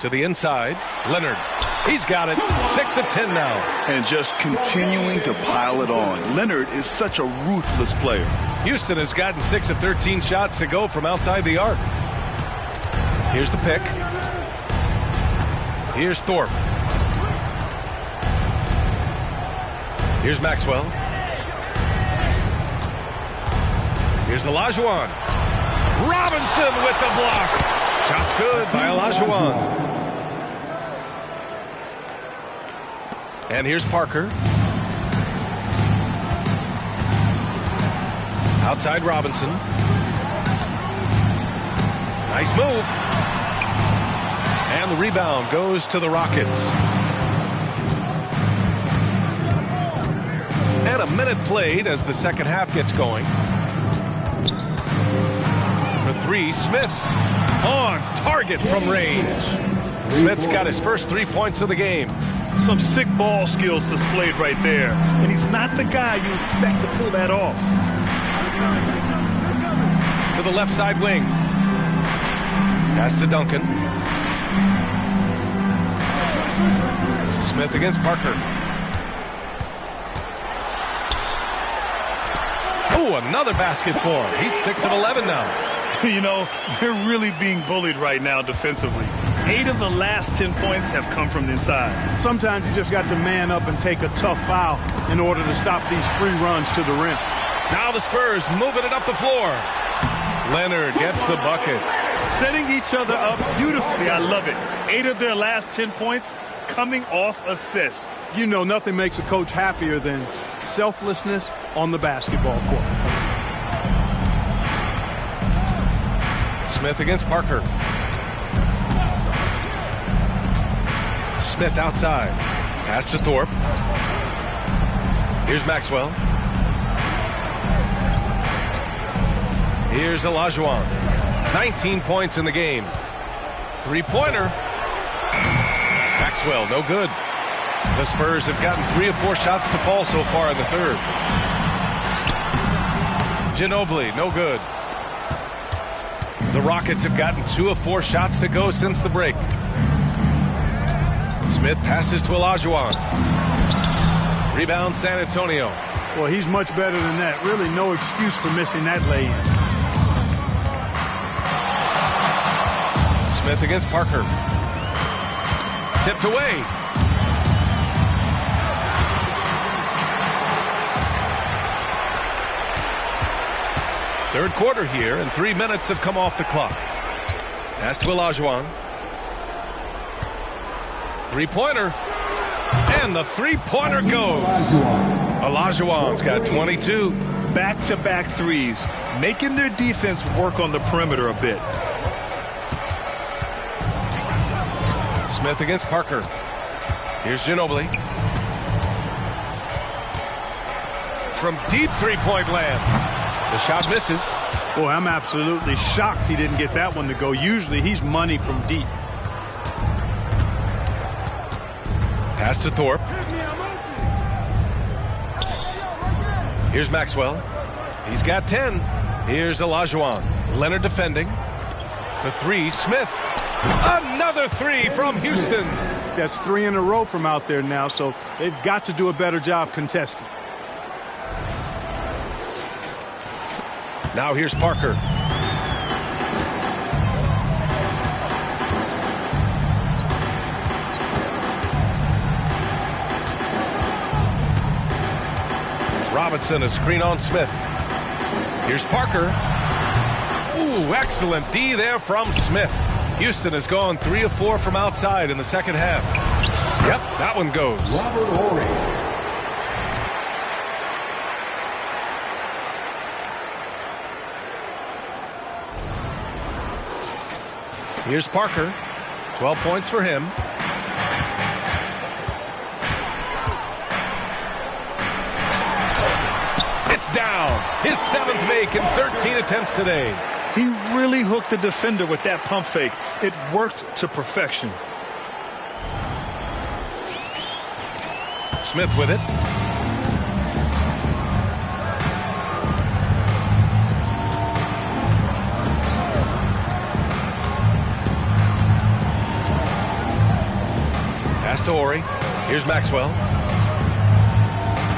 To the inside. Leonard. He's got it. 6 of 10 now. And just continuing to pile it on. Leonard is such a ruthless player. Houston has gotten 6 of 13 shots to go from outside the arc. Here's the pick. Here's Thorpe. Here's Maxwell. Here's Olajuwon. Robinson with the block. Shot's good by Olajuwon. And here's Parker. Outside Robinson. Nice move. And the rebound goes to the Rockets. And a minute played as the second half gets going. For three, Smith on target from range. Smith's got his first 3 points of the game. Some sick ball skills displayed right there. And he's not the guy you expect to pull that off. To the left side wing. Pass to Duncan. Smith against Parker. Oh, another basket for him. He's 6 of 11 now. You know, they're really being bullied right now defensively. 8 of the last 10 points have come from the inside. Sometimes you just got to man up and take a tough foul in order to stop these free runs to the rim. Now the Spurs moving it up the floor. Leonard gets the bucket. Setting each other up beautifully. I love it. 8 of their last 10 points coming off assists. You know, nothing makes a coach happier than selflessness on the basketball court. Smith against Parker. Smith outside. Pass to Thorpe. Here's Maxwell. Here's Olajuwon. 19 points in the game. Three-pointer. Maxwell, no good. The Spurs have gotten 3 of 4 shots to fall so far in the third. Ginobili, no good. The Rockets have gotten 2 of 4 shots to go since the break. Smith passes to Olajuwon. Rebound San Antonio. Well, he's much better than that. Really no excuse for missing that lay-in. Smith against Parker. Tipped away. Third quarter here, and 3 minutes have come off the clock. Pass to Olajuwon. Three-pointer. And the three-pointer goes. Olajuwon's got 22. Back-to-back threes, making their defense work on the perimeter a bit. Smith against Parker. Here's Ginobili. From deep three-point land. The shot misses. Boy, I'm absolutely shocked he didn't get that one to go. Usually he's money from deep. Pass to Thorpe. Here's Maxwell. He's got 10. Here's Olajuwon. Leonard defending. For 3, Smith. Another 3 from Houston. That's 3 in a row from out there now, so they've got to do a better job contesting. Now here's Parker. Robinson, a screen on Smith. Here's Parker. Ooh, excellent D there from Smith. Houston has gone 3 of 4 from outside in the second half. Yep, that one goes. Robert Horry. Here's Parker. 12 points for him. It's down. His 7th make in 13 attempts today. He really hooked the defender with that pump fake. It worked to perfection. Smith with it. Pass to Ori. Here's Maxwell.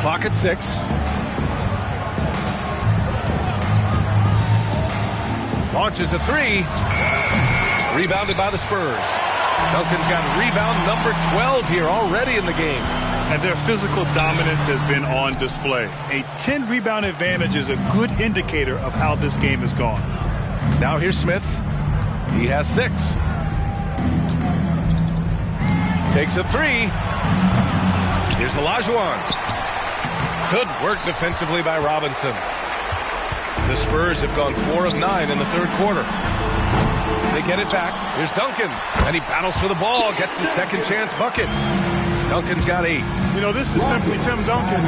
Clock at 6. Launches a 3. Rebounded by the Spurs. Duncan's got rebound number 12 here already in the game. And their physical dominance has been on display. A 10-rebound advantage is a good indicator of how this game has gone. Now here's Smith. He has 6. Takes a 3. Here's Olajuwon. Good work defensively by Robinson. The Spurs have gone 4 of 9 in the third quarter. They get it back. Here's Duncan. And he battles for the ball. Gets the second chance bucket. Duncan's got 8. You know, this is simply Tim Duncan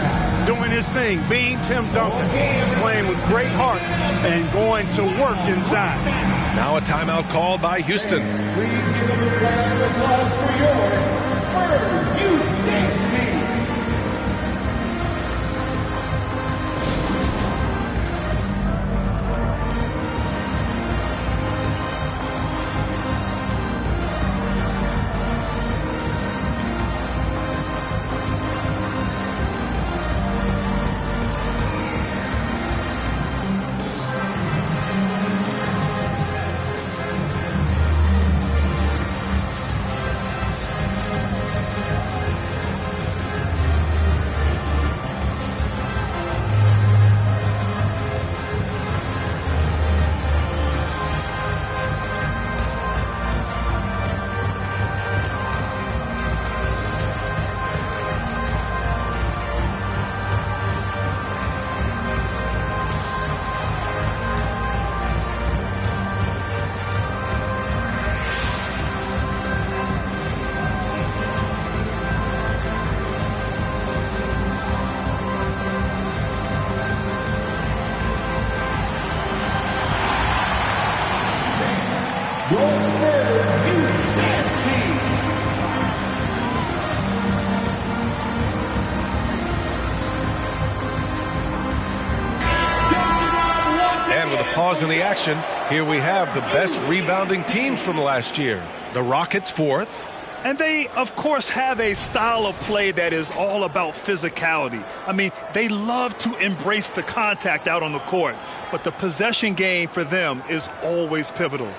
doing his thing, being Tim Duncan, playing with great heart and going to work inside. Now a timeout called by Houston. Please give a round of applause for your Spurs Houston team. Pause in the action. Here we have the best rebounding teams from last year. The Rockets 4th. And they, of course, have a style of play that is all about physicality. I mean, they love to embrace the contact out on the court, but the possession game for them is always pivotal.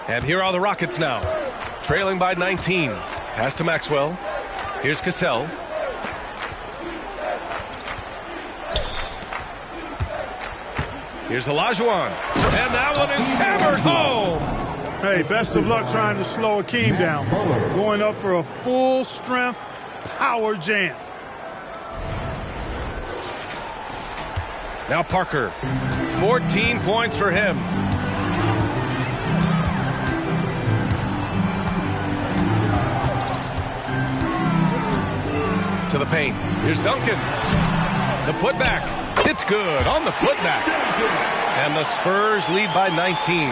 And here are the Rockets now, trailing by 19. Pass to Maxwell. Here's Cassell. Here's Olajuwon. And that one is hammered home. Hey, best of luck trying to slow Akeem down. Going up for a full-strength power jam. Now Parker. 14 points for him. To the paint. Here's Duncan. The putback. It's good on the putback. And the Spurs lead by 19.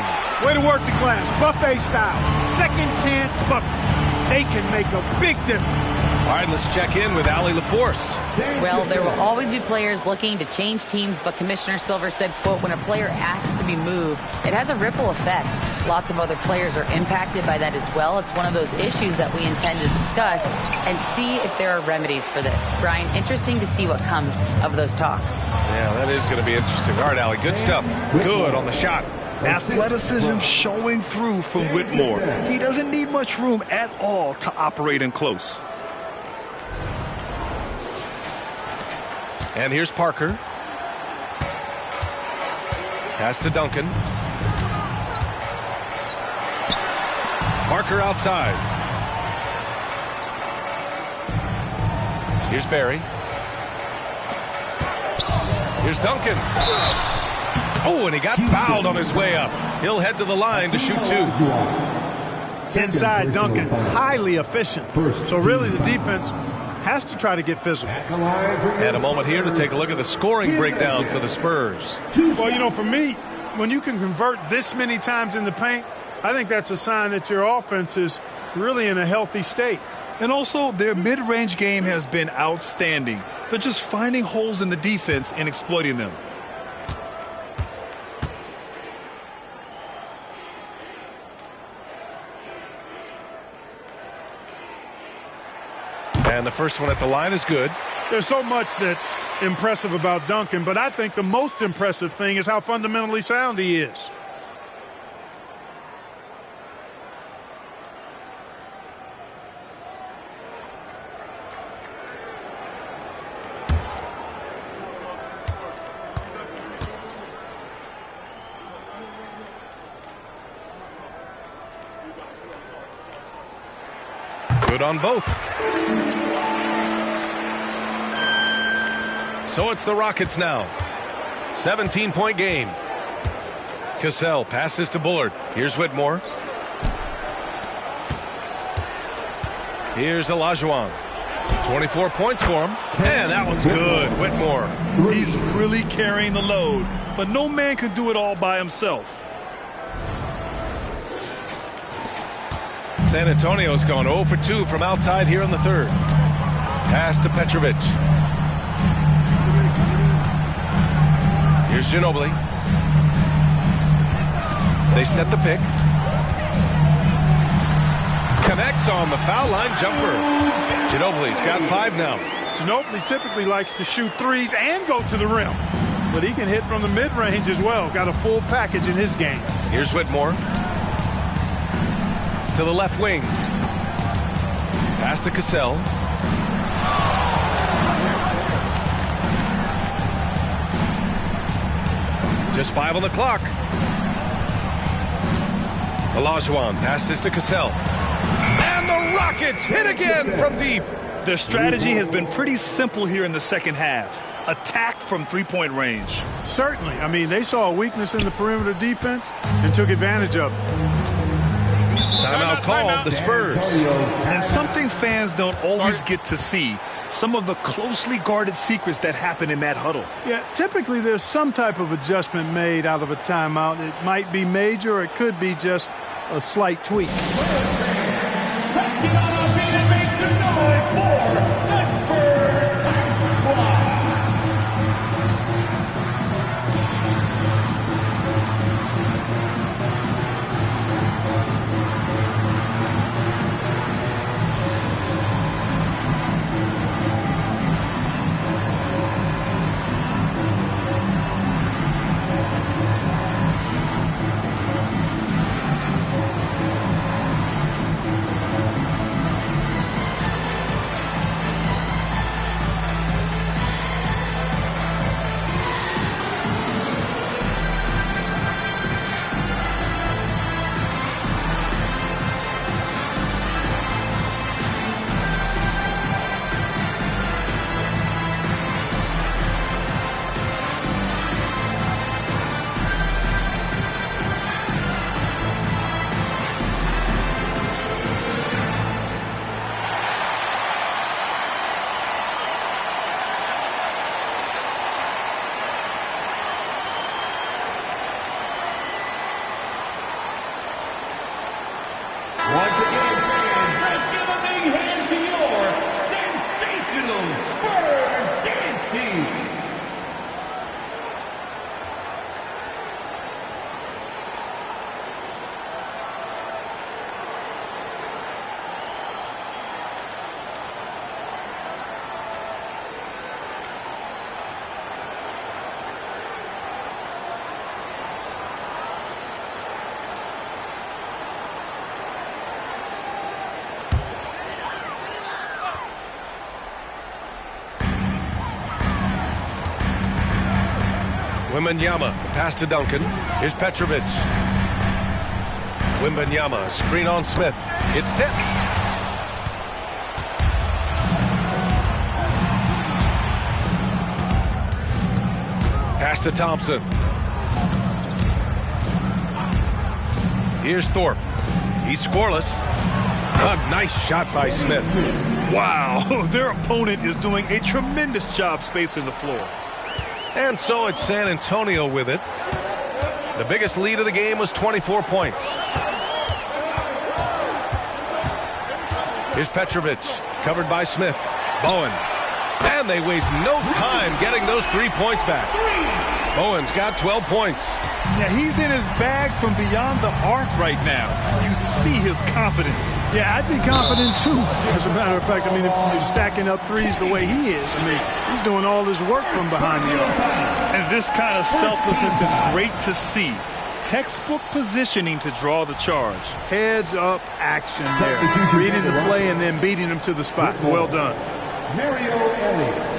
Way to work the glass. Buffet style. Second chance bucket. They can make a big difference. All right, let's check in with Allie LaForce. Well, there will always be players looking to change teams, but Commissioner Silver said, quote, when a player asks to be moved, it has a ripple effect. Lots of other players are impacted by that as well. It's one of those issues that we intend to discuss and see if there are remedies for this. Brian, interesting to see what comes of those talks. Yeah, that is going to be interesting. All right, Allie, good stuff. Good on the shot. Athleticism showing through from Whitmore. He doesn't need much room at all to operate in close. And here's Parker. Pass to Duncan. Parker outside. Here's Barry. Here's Duncan. Oh, and he got fouled on his way up. He'll head to the line to shoot 2. Inside Duncan, highly efficient. So really the defense has to try to get physical. And a moment here to take a look at the scoring breakdown for the Spurs. Well, you know, for me, when you can convert this many times in the paint, I think that's a sign that your offense is really in a healthy state. And also, their mid-range game has been outstanding. They're just finding holes in the defense and exploiting them. And the first one at the line is good. There's so much that's impressive about Duncan, but I think the most impressive thing is how fundamentally sound he is. Good on both. So it's the Rockets now. 17-point game. Cassell passes to Bullard. Here's Whitmore. Here's Olajuwon. 24 points for him. And that one's good. Whitmore. He's really carrying the load, but no man can do it all by himself. San Antonio's gone 0 for 2 from outside here in the third. Pass to Petrovic. Here's Ginobili. They set the pick. Connects on the foul line jumper. Ginobili's got 5 now. Ginobili typically likes to shoot threes and go to the rim, but he can hit from the mid-range as well. Got a full package in his game. Here's Whitmore. To the left wing. Pass to Cassell. Just 5 on the clock. Olajuwon passes to Cassell. And the Rockets hit again from deep. Their strategy has been pretty simple here in the second half. Attack from three-point range. Certainly. I mean, they saw a weakness in the perimeter defense and took advantage of it. Timeout called the Spurs. And something fans don't always get to see, some of the closely guarded secrets that happen in that huddle. Yeah, typically there's some type of adjustment made out of a timeout. It might be major or it could be just a slight tweak. Let's get on our feet and make some noise for the Spurs Squad. Once again, fans, let's give a big hand to your sensational Spurs dance team. Wembanyama, the pass to Duncan. Here's Petrovic. Wembanyama, screen on Smith. It's tipped. Pass to Thompson. Here's Thorpe. He's scoreless. A nice shot by Smith. Wow, their opponent is doing a tremendous job spacing the floor. And so it's San Antonio with it. The biggest lead of the game was 24 points. Here's Petrovic, covered by Smith. Bowen. And they waste no time getting those 3 points back. Bowen's got 12 points. Yeah, he's in his bag from beyond the arc right now. You see his confidence. Yeah, I'd be confident too. As a matter of fact, I mean, if you're stacking up threes the way he is, I mean, he's doing all his work from behind the arc. And this kind of selflessness is great to see. Textbook positioning to draw the charge. Heads up action there. Reading the play and then beating him to the spot. Well done. Mario Elliott.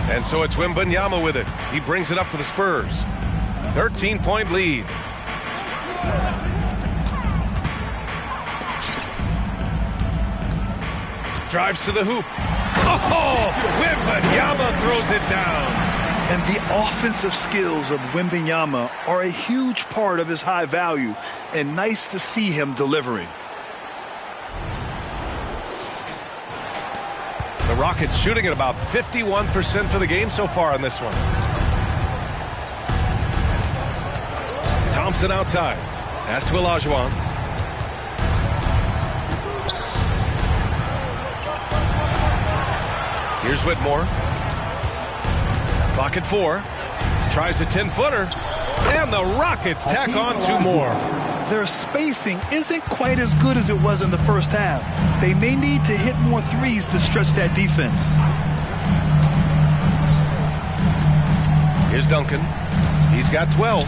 And so it's Wembanyama with it. He brings it up for the Spurs. 13-point lead. Drives to the hoop. Oh, Wembanyama throws it down. And the offensive skills of Wembanyama are a huge part of his high value, and nice to see him delivering. The Rockets shooting at about 51% for the game so far on this one. Thompson outside. Pass to Olajuwon. Here's Whitmore. Clock at 4. Tries a 10-footer. And the Rockets tack on 2 more. Their spacing isn't quite as good as it was in the first half. They may need to hit more threes to stretch that defense. Here's Duncan. He's got 12.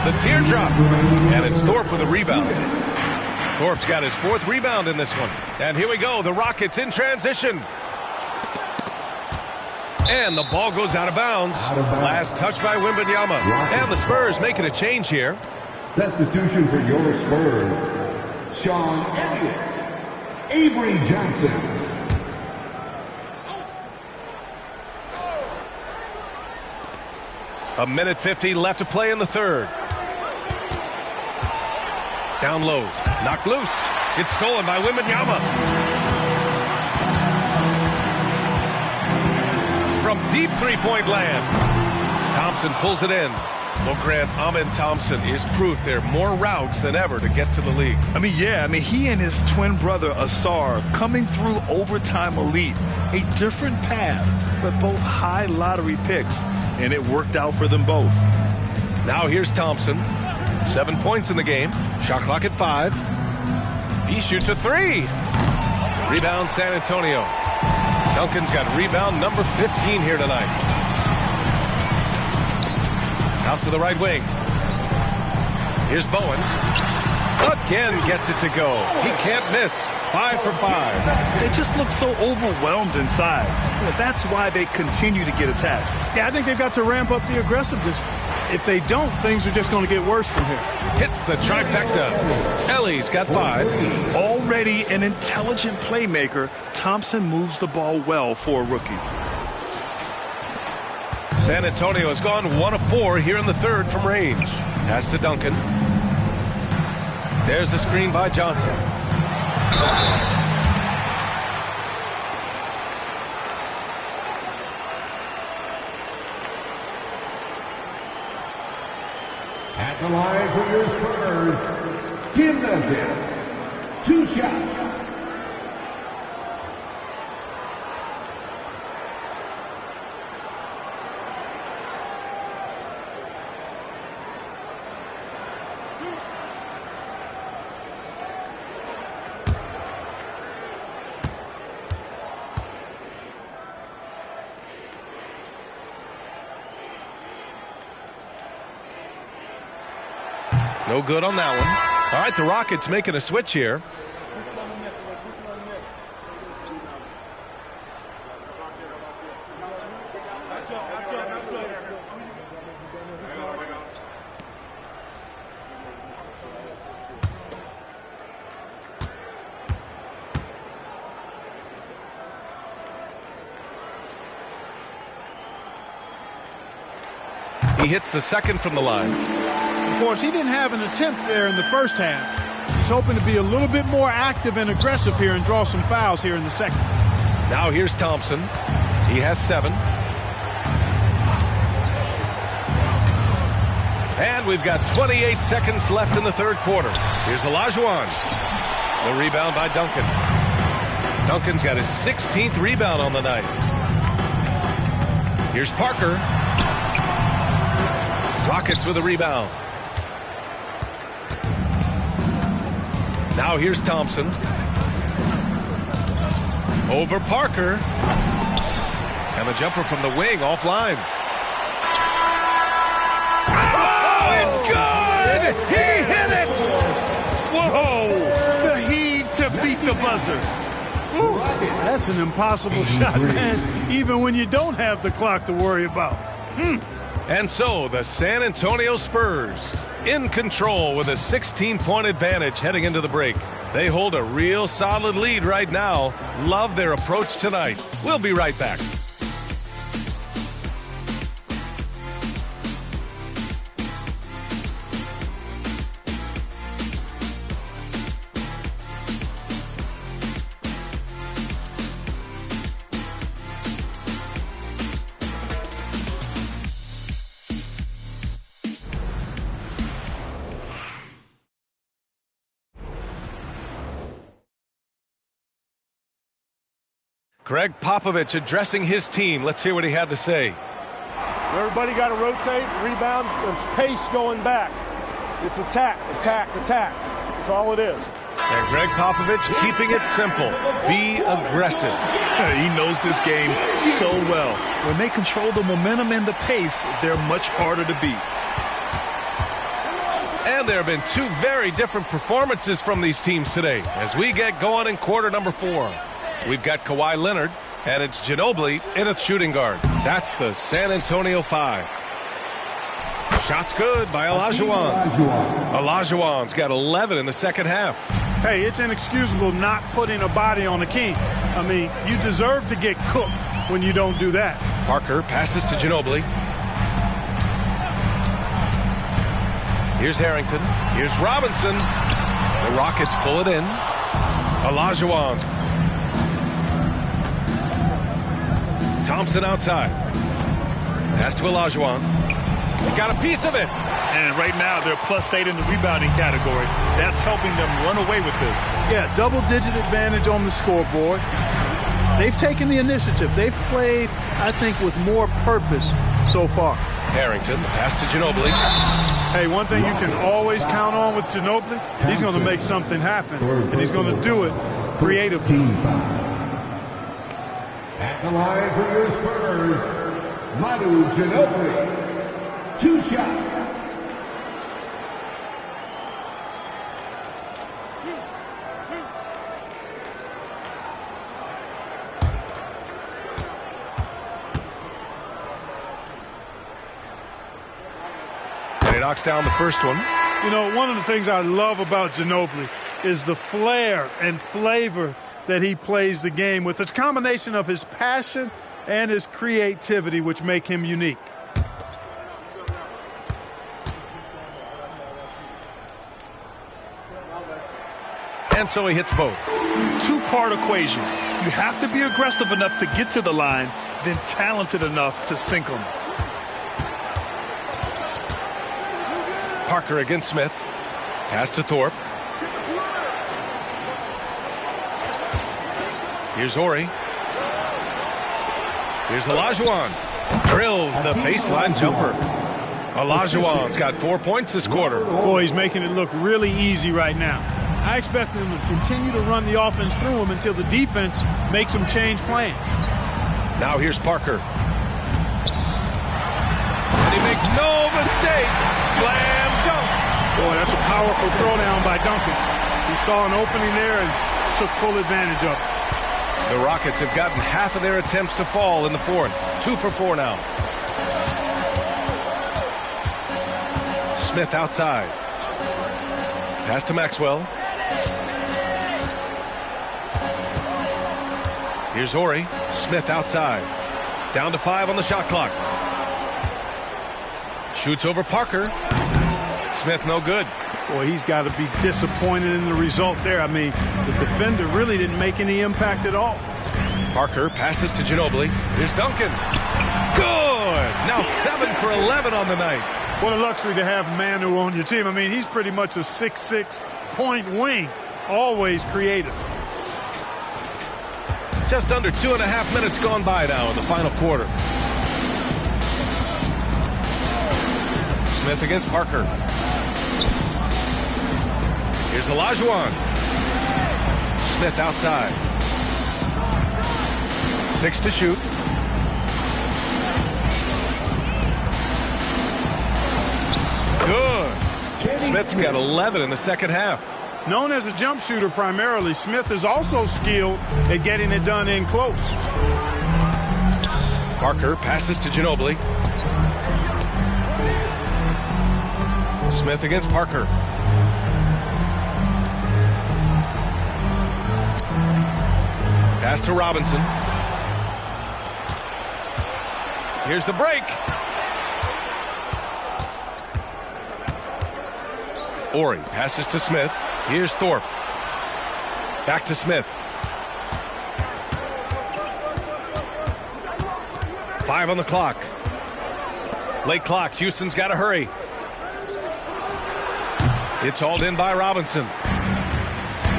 The teardrop. And it's Thorpe with a rebound. Thorpe's got his 4th rebound in this one. And here we go. The Rockets in transition. And the ball goes out of bounds. Last touch by Wembanyama. And the Spurs making a change here. Substitution for your Spurs. Sean Elliott. Avery Johnson. A minute 50 left to play in the third. Down low. Knocked loose. It's stolen by Wembanyama. From deep three-point land. Thompson pulls it in. Well, Grant, Amen Thompson is proof there are more routes than ever to get to the league. He and his twin brother Asar coming through overtime elite. A different path, but both high lottery picks, and it worked out for them both. Now here's Thompson. 7 points in the game. Shot clock at 5. He shoots a 3. Rebound San Antonio. Duncan's got rebound number 15 here tonight. Out to the right wing. Here's Bowen. Again gets it to go. He can't miss. 5 for 5. They just look so overwhelmed inside. That's why they continue to get attacked. Yeah, I think they've got to ramp up the aggressiveness. If they don't, things are just going to get worse from here. Hits the trifecta. Ellie's got 5. Already an intelligent playmaker, Thompson moves the ball well for a rookie. San Antonio has gone 1 of 4 here in the third from range. Pass to Duncan. There's the screen by Johnson. At the line for your Spurs, Tim Duncan. 2 shots. No good on that one. All right, the Rockets making a switch here. He hits the second from the line. Of course, he didn't have an attempt there in the first half. He's hoping to be a little bit more active and aggressive here and draw some fouls here in the second. Now here's Thompson. He has 7. And we've got 28 seconds left in the third quarter. Here's Olajuwon. The rebound by Duncan. Duncan's got his 16th rebound on the night. Here's Parker. Rockets with a rebound. Now here's Thompson. Over Parker. And the jumper from the wing offline. Oh, it's good! He hit it! Whoa! The heave to beat the buzzer. Ooh, that's an impossible shot, man, even when you don't have the clock to worry about. And so the San Antonio Spurs in control with a 16-point advantage heading into the break. They hold a real solid lead right now. Love their approach tonight. We'll be right back. Greg Popovich addressing his team. Let's hear what he had to say. Everybody got to rotate, rebound, it's pace going back. It's attack, attack, attack. That's all it is. And Greg Popovich keeping it simple. Be aggressive. He knows this game so well. When they control the momentum and the pace, they're much harder to beat. And there have been 2 very different performances from these teams today as we get going in quarter number 4. We've got Kawhi Leonard, and it's Ginobili in a shooting guard. That's the San Antonio 5. Shot's good by Olajuwon. Olajuwon's got 11 in the second half. Hey, it's inexcusable not putting a body on the king. I mean, you deserve to get cooked when you don't do that. Parker passes to Ginobili. Here's Harrington. Here's Robinson. The Rockets pull it in. Olajuwon's. Thompson outside. Pass to Olajuwon. He got a piece of it. And right now they're +8 in the rebounding category. That's helping them run away with this. Yeah, double-digit advantage on the scoreboard. They've taken the initiative. They've played, I think, with more purpose so far. Harrington, pass to Ginobili. Hey, one thing you can always count on with Ginobili, he's going to make something happen, and he's going to do it creatively. At the line for your Spurs, Manu Ginobili. 2 shots. And he knocks down the first one. You know, one of the things I love about Ginobili is the flair and flavor that he plays the game with. It's a combination of his passion and his creativity which make him unique. And so he hits both. 2-part equation. You have to be aggressive enough to get to the line, then talented enough to sink them. Parker against Smith. Pass to Thorpe. Here's Horry. Here's Olajuwon. Drills the baseline jumper. Olajuwon's got 4 points this quarter. Boy, he's making it look really easy right now. I expect him to continue to run the offense through him until the defense makes him change plans. Now here's Parker. And he makes no mistake. Slam dunk. Boy, that's a powerful throwdown by Duncan. He saw an opening there and took full advantage of it. The Rockets have gotten half of their attempts to fall in the fourth. 2 for 4 now. Smith outside. Pass to Maxwell. Here's Horry. Smith outside. Down to 5 on the shot clock. Shoots over Parker. Smith no good. Boy, he's got to be disappointed in the result there. I mean, the defender really didn't make any impact at all. Parker passes to Ginobili. Here's Duncan. Good! Now 7 for 11 on the night. What a luxury to have Manu on your team. I mean, he's pretty much a 6'6" point wing. Always creative. Just under 2.5 minutes gone by now in the final quarter. Smith against Parker. Here's Olajuwon. Smith outside. 6 to shoot. Good. Smith's got 11 in the second half. Known as a jump shooter primarily, Smith is also skilled at getting it done in close. Parker passes to Ginobili. Smith against Parker. Pass to Robinson. Here's the break. Ori passes to Smith. Here's Thorpe. Back to Smith. 5 on the clock. Late clock. Houston's got to hurry. It's hauled in by Robinson.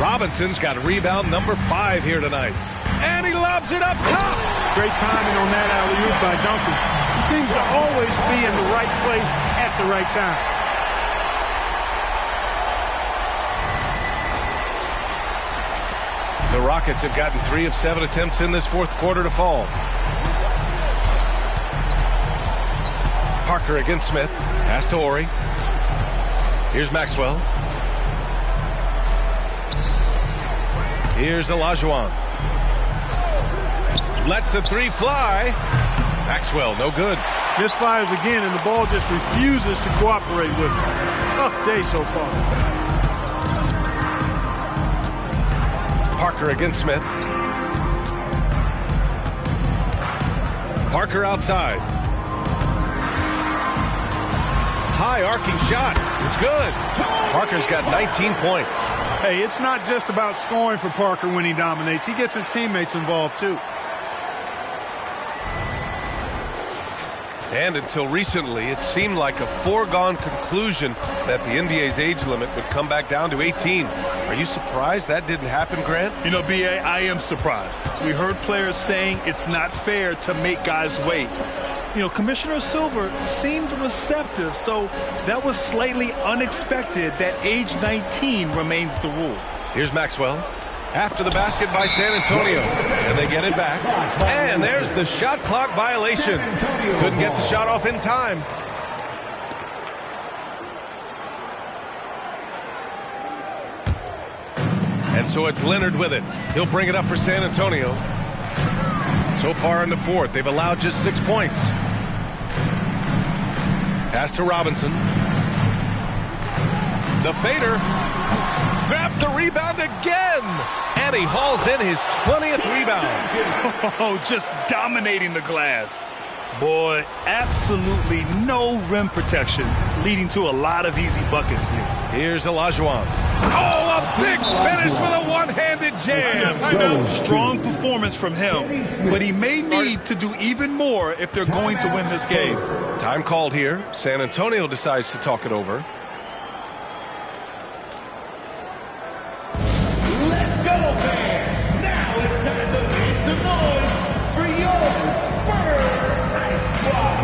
Robinson's got rebound number 5 here tonight. And he lobs it up top. Great timing on that alley-oop by Duncan. He seems to always be in the right place at the right time. The Rockets have gotten 3 of 7 attempts in this fourth quarter to fall. Parker against Smith. Pass to Ori. Here's Maxwell. Here's Olajuwon. Lets the 3 fly. Maxwell, no good. Misfires again, and the ball just refuses to cooperate with him. It's a tough day so far. Parker against Smith. Parker outside. High arcing shot. It's good. Parker's got 19 points. Hey, it's not just about scoring for Parker when he dominates. He gets his teammates involved, too. And until recently, it seemed like a foregone conclusion that the NBA's age limit would come back down to 18. Are you surprised that didn't happen, Grant? You know, B.A., I am surprised. We heard players saying it's not fair to make guys wait. You know, Commissioner Silver seemed receptive, so that was slightly unexpected that age 19 remains the rule. Here's Maxwell. After the basket by San Antonio. And they get it back. And there's the shot clock violation. Couldn't get the shot off in time. And so it's Leonard with it. He'll bring it up for San Antonio. So far in the fourth, they've allowed just 6 points. Pass to Robinson. The fader. Grabs the rebound again. And he hauls in his 20th rebound. Oh, just dominating the glass. Boy, absolutely no rim protection, leading to a lot of easy buckets here. Here's Olajuwon. Oh, a big finish with a one-handed jam. Strong performance from him, but he may need to do even more if they're going to win this game. Time called here. San Antonio decides to talk it over. Let's go, fans! Now it's time to make some noise for your Spurs squad!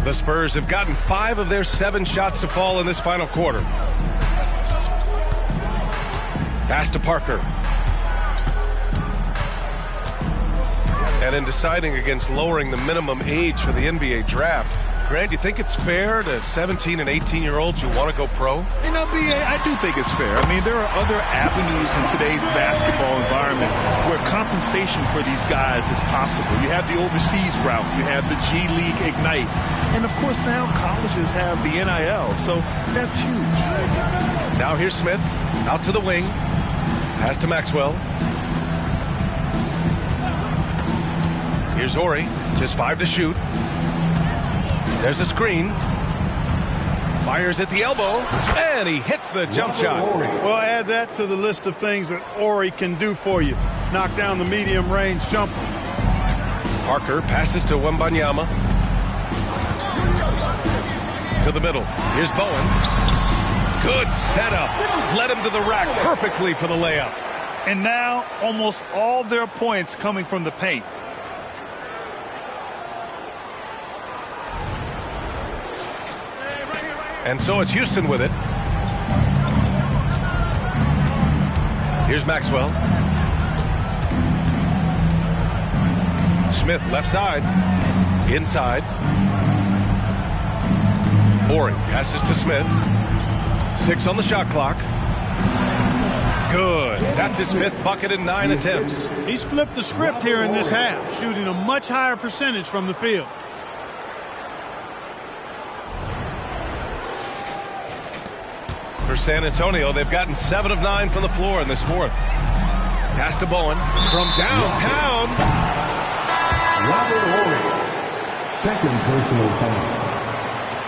The Spurs have gotten 5 of their 7 shots to fall in this final quarter. Pass to Parker. And in deciding against lowering the minimum age for the NBA draft, Grant, you think it's fair to 17 and 18-year-olds who want to go pro? You know, B.A., I do think it's fair. I mean, there are other avenues in today's basketball environment where compensation for these guys is possible. You have the overseas route. You have the G League Ignite. And, of course, now colleges have the NIL, so that's huge. Now here's Smith, out to the wing. Pass to Maxwell. Here's Horry, just 5 to shoot. There's a screen. Fires at the elbow, and he hits the jump shot. Well, add that to the list of things that Horry can do for you. Knock down the medium-range jumper. Parker passes to Wembanyama. To the middle. Here's Bowen. Good setup. Led him to the rack perfectly for the layup. And now almost all their points coming from the paint. And so it's Houston with it. Here's Maxwell. Smith left side. Inside. Horry passes to Smith. 6 on the shot clock. Good. That's his 5th bucket in 9 attempts. He's flipped the script here in this half, shooting a much higher percentage from the field. For San Antonio, they've gotten 7 of 9 from the floor in this 4th. Pass to Bowen from downtown. Robert Horry, 2nd personal foul.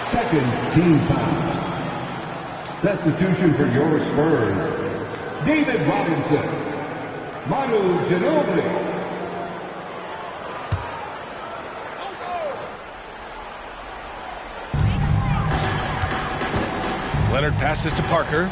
2nd team foul. Substitution for your Spurs, David Robinson, Manu Ginobili. Leonard passes to Parker.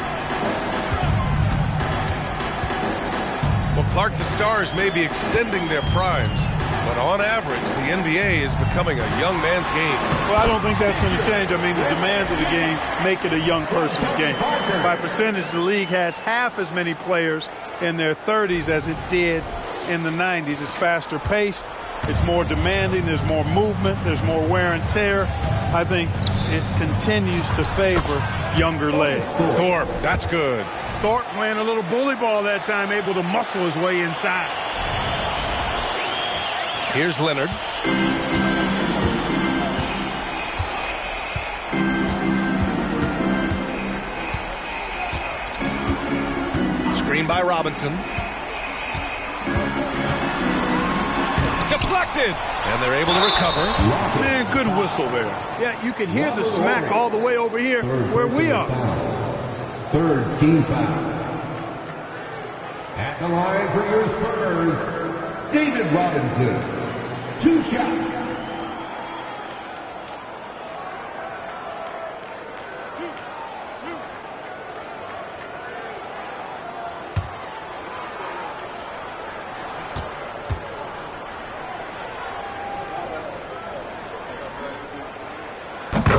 Well, Clark, the Stars may be extending their primes, but on average, the NBA is becoming a young man's game. Well, I don't think that's going to change. I mean, the demands of the game make it a young person's game. By percentage, the league has half as many players in their 30s as it did in the 90s. It's faster paced. It's more demanding. There's more movement. There's more wear and tear. I think it continues to favor younger legs. Thorpe, that's good. Thorpe playing a little bully ball that time, able to muscle his way inside. Here's Leonard. Screen by Robinson. Deflected. And they're able to recover. Man, good whistle there. Yeah, you can hear the smack all the way over here where we are. 3rd team foul. At the line for your Spurs, David Robinson. 2 shots.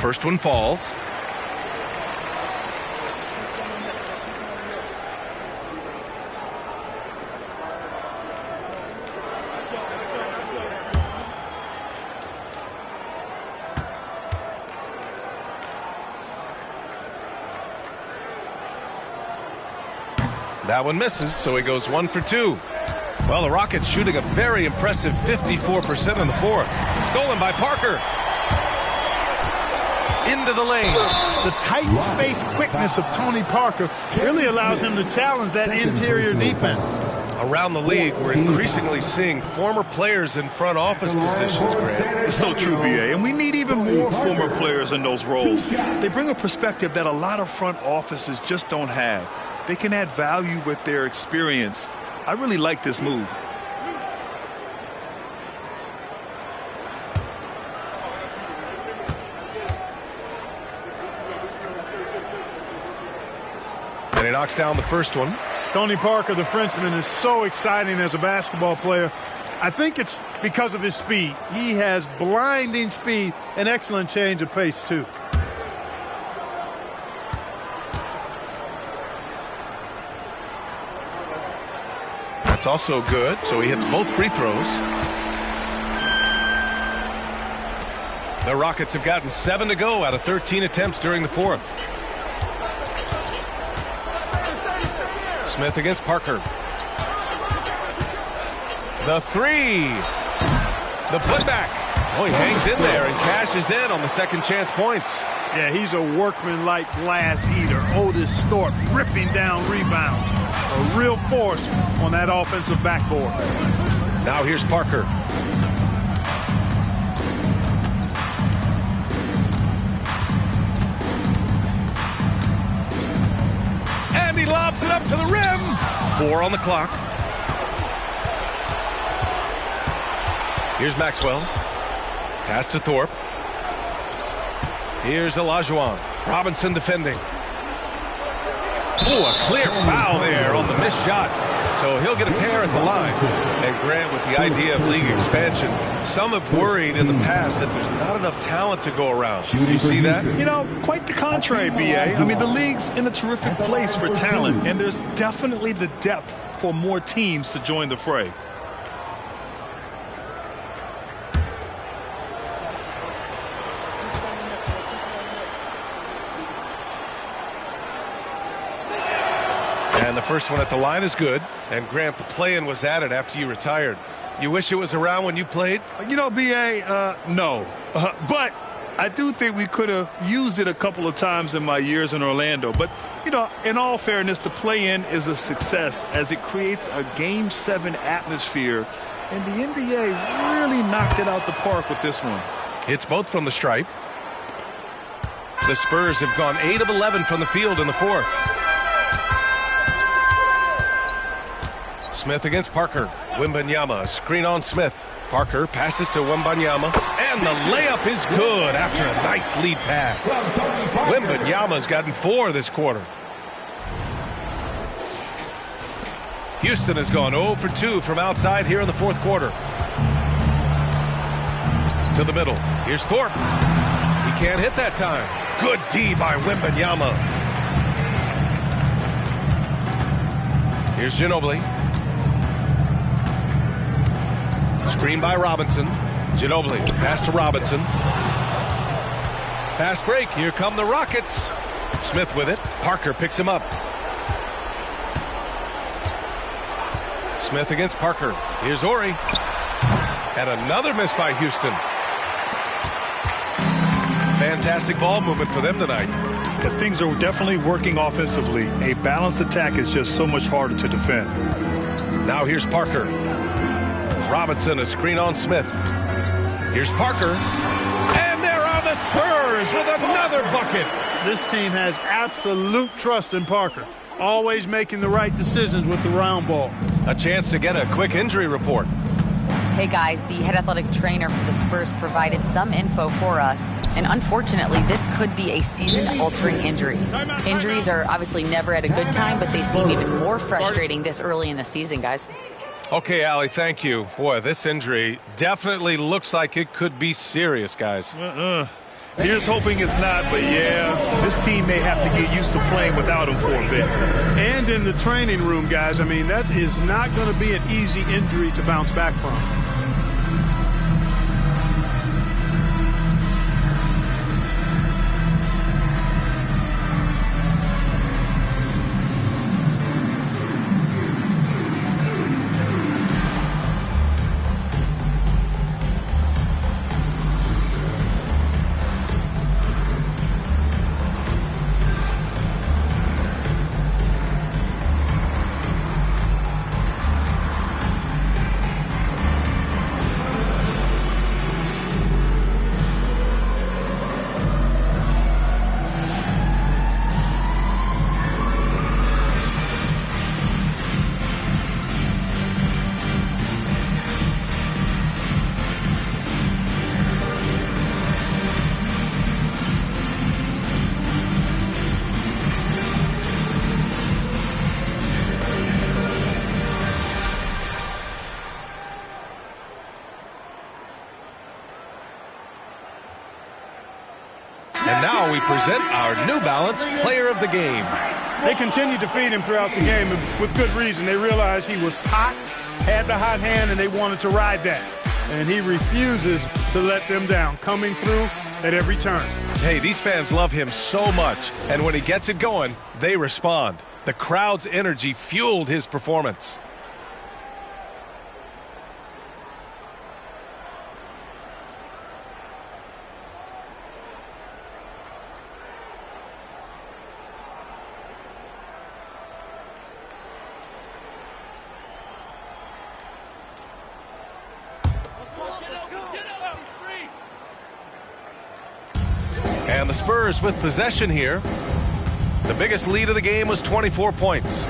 First one falls. That one misses, so he goes 1 for 2. Well, the Rockets shooting a very impressive 54% in the 4th. Stolen by Parker. Into the lane. The tight space quickness of Tony Parker really allows him to challenge that interior defense. Around the league, we're increasingly seeing former players in front office positions, Grant. It's so true, B.A., and we need even more former players in those roles. They bring a perspective that a lot of front offices just don't have. They can add value with their experience. I really like this move. And he knocks down the first one. Tony Parker, the Frenchman, is so exciting as a basketball player. I think it's because of his speed. He has blinding speed and excellent change of pace, too. That's also good, so he hits both free throws. The Rockets have gotten 7 to go out of 13 attempts during the fourth. Smith against Parker. The three. The putback. Oh, he hangs in there and cashes in on the second chance points. Yeah, he's a workman-like glass eater. Otis Thorpe ripping down rebounds. A real force on that offensive backboard. Now here's Parker. And he lobs it up to the rim. 4 on the clock. Here's Maxwell. Pass to Thorpe. Here's Olajuwon. Robinson defending. Oh, a clear foul there on the missed shot. So he'll get a pair at the line. And Grant, with the idea of league expansion, some have worried in the past that there's not enough talent to go around. Do you see that? You know, quite the contrary, B.A. I mean, the league's in a terrific place for talent, and there's definitely the depth for more teams to join the fray. And the first one at the line is good. And Grant, the play-in was added after you retired. You wish it was around when you played? You know, B.A., no. But I do think we could have used it a couple of times in my years in Orlando. But, you know, in all fairness, the play-in is a success as it creates a Game 7 atmosphere. And the NBA really knocked it out the park with this one. It's both from the stripe. The Spurs have gone 8 of 11 from the field in the fourth. Smith against Parker. Wembanyama, screen on Smith. Parker passes to Wembanyama, and the layup is good after a nice lead pass. Wembanyama's gotten 4 this quarter. Houston has gone 0 for 2 from outside here in the fourth quarter. To the middle. Here's Thorpe. He can't hit that time. Good D by Wembanyama. Here's Ginobili. Screen by Robinson. Ginobili. Pass to Robinson. Fast break. Here come the Rockets. Smith with it. Parker picks him up. Smith against Parker. Here's Ori. And another miss by Houston. Fantastic ball movement for them tonight. But things are definitely working offensively. A balanced attack is just so much harder to defend. Now here's Parker. Robinson, a screen on Smith. Here's Parker. And there are the Spurs with another bucket. This team has absolute trust in Parker. Always making the right decisions with the round ball. A chance to get a quick injury report. Hey guys, the head athletic trainer for the Spurs provided some info for us. And unfortunately, this could be a season-altering injury. Injuries are obviously never at a good time, but they seem even more frustrating this early in the season, guys. Okay, Allie, thank you. Boy, this injury definitely looks like it could be serious, guys. Here's hoping it's not, but yeah, this team may have to get used to playing without him for a bit. And in the training room, guys, I mean, that is not going to be an easy injury to bounce back from. And now we present our New Balance Player of the Game. They continued to feed him throughout the game, and with good reason. They realized he was hot, had the hot hand, and they wanted to ride that. And he refuses to let them down, coming through at every turn. Hey, these fans love him so much, and when he gets it going, they respond. The crowd's energy fueled his performance. And the Spurs with possession here. The biggest lead of the game was 24 points.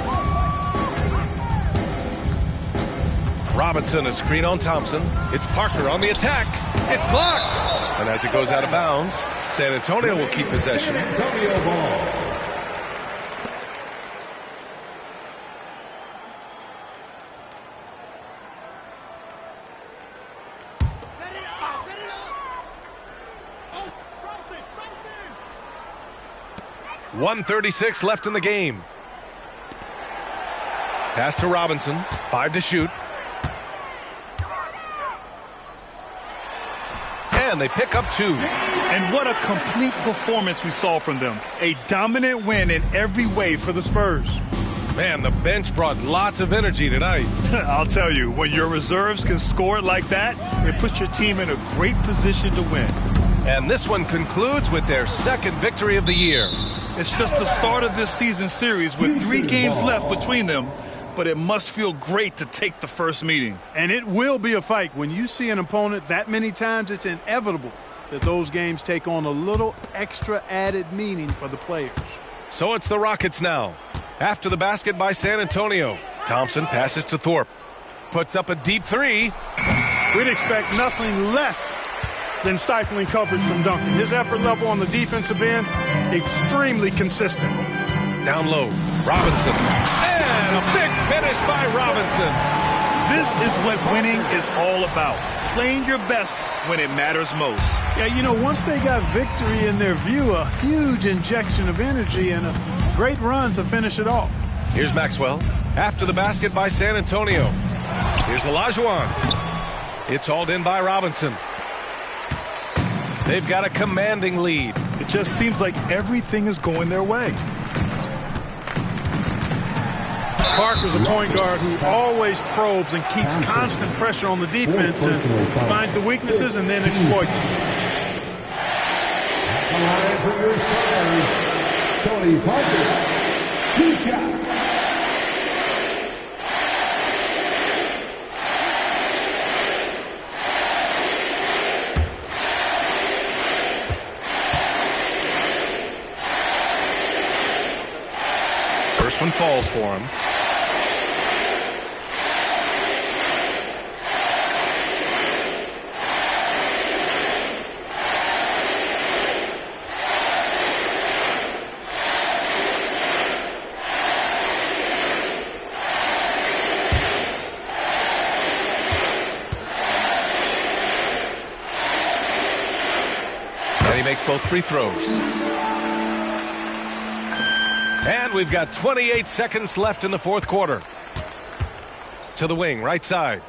Robinson, a screen on Thompson. It's Parker on the attack. It's blocked. And as it goes out of bounds, San Antonio will keep possession. .136 left in the game. Pass to Robinson. 5 to shoot. And they pick up 2. And what a complete performance we saw from them. A dominant win in every way for the Spurs. Man, the bench brought lots of energy tonight. I'll tell you, when your reserves can score like that, it puts your team in a great position to win. And this one concludes with their second victory of the year. It's just the start of this season series with 3 games left between them, but it must feel great to take the first meeting. And it will be a fight. When you see an opponent that many times, it's inevitable that those games take on a little extra added meaning for the players. So it's the Rockets now. After the basket by San Antonio, Thompson passes to Thorpe. Puts up a deep 3. We'd expect nothing less than stifling coverage from Duncan. His effort level on the defensive end, extremely consistent. Down low, Robinson. And a big finish by Robinson. This is what winning is all about. Playing your best when it matters most. Yeah, you know, once they got victory in their view, a huge injection of energy and a great run to finish it off. Here's Maxwell. After the basket by San Antonio. Here's Olajuwon. It's hauled in by Robinson. They've got a commanding lead. It just seems like everything is going their way. Parker's a point guard who always probes and keeps constant pressure on the defense and finds the weaknesses and then exploits them. Tony Parker, 2 shots. First one falls for him. And he makes both free throws. And we've got 28 seconds left in the fourth quarter. To the wing, right side.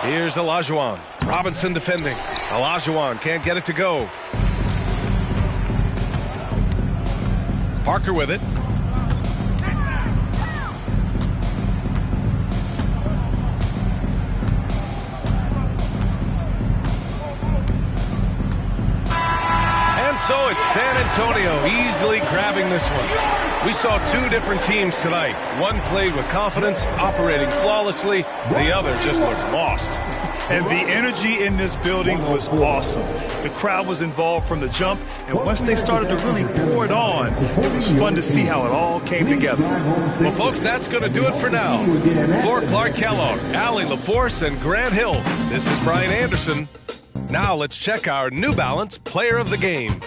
Here's Olajuwon. Robinson defending. Olajuwon can't get it to go. Parker with it. So it's San Antonio easily grabbing this one. We saw 2 different teams tonight. One played with confidence, operating flawlessly. The other just looked lost. And the energy in this building was awesome. The crowd was involved from the jump, and once they started to really pour it on, it was fun to see how it all came together. Well, folks, that's going to do it for now. For Clark Kellogg, Allie LaForce, and Grant Hill, this is Brian Anderson. Now let's check our New Balance Player of the Game.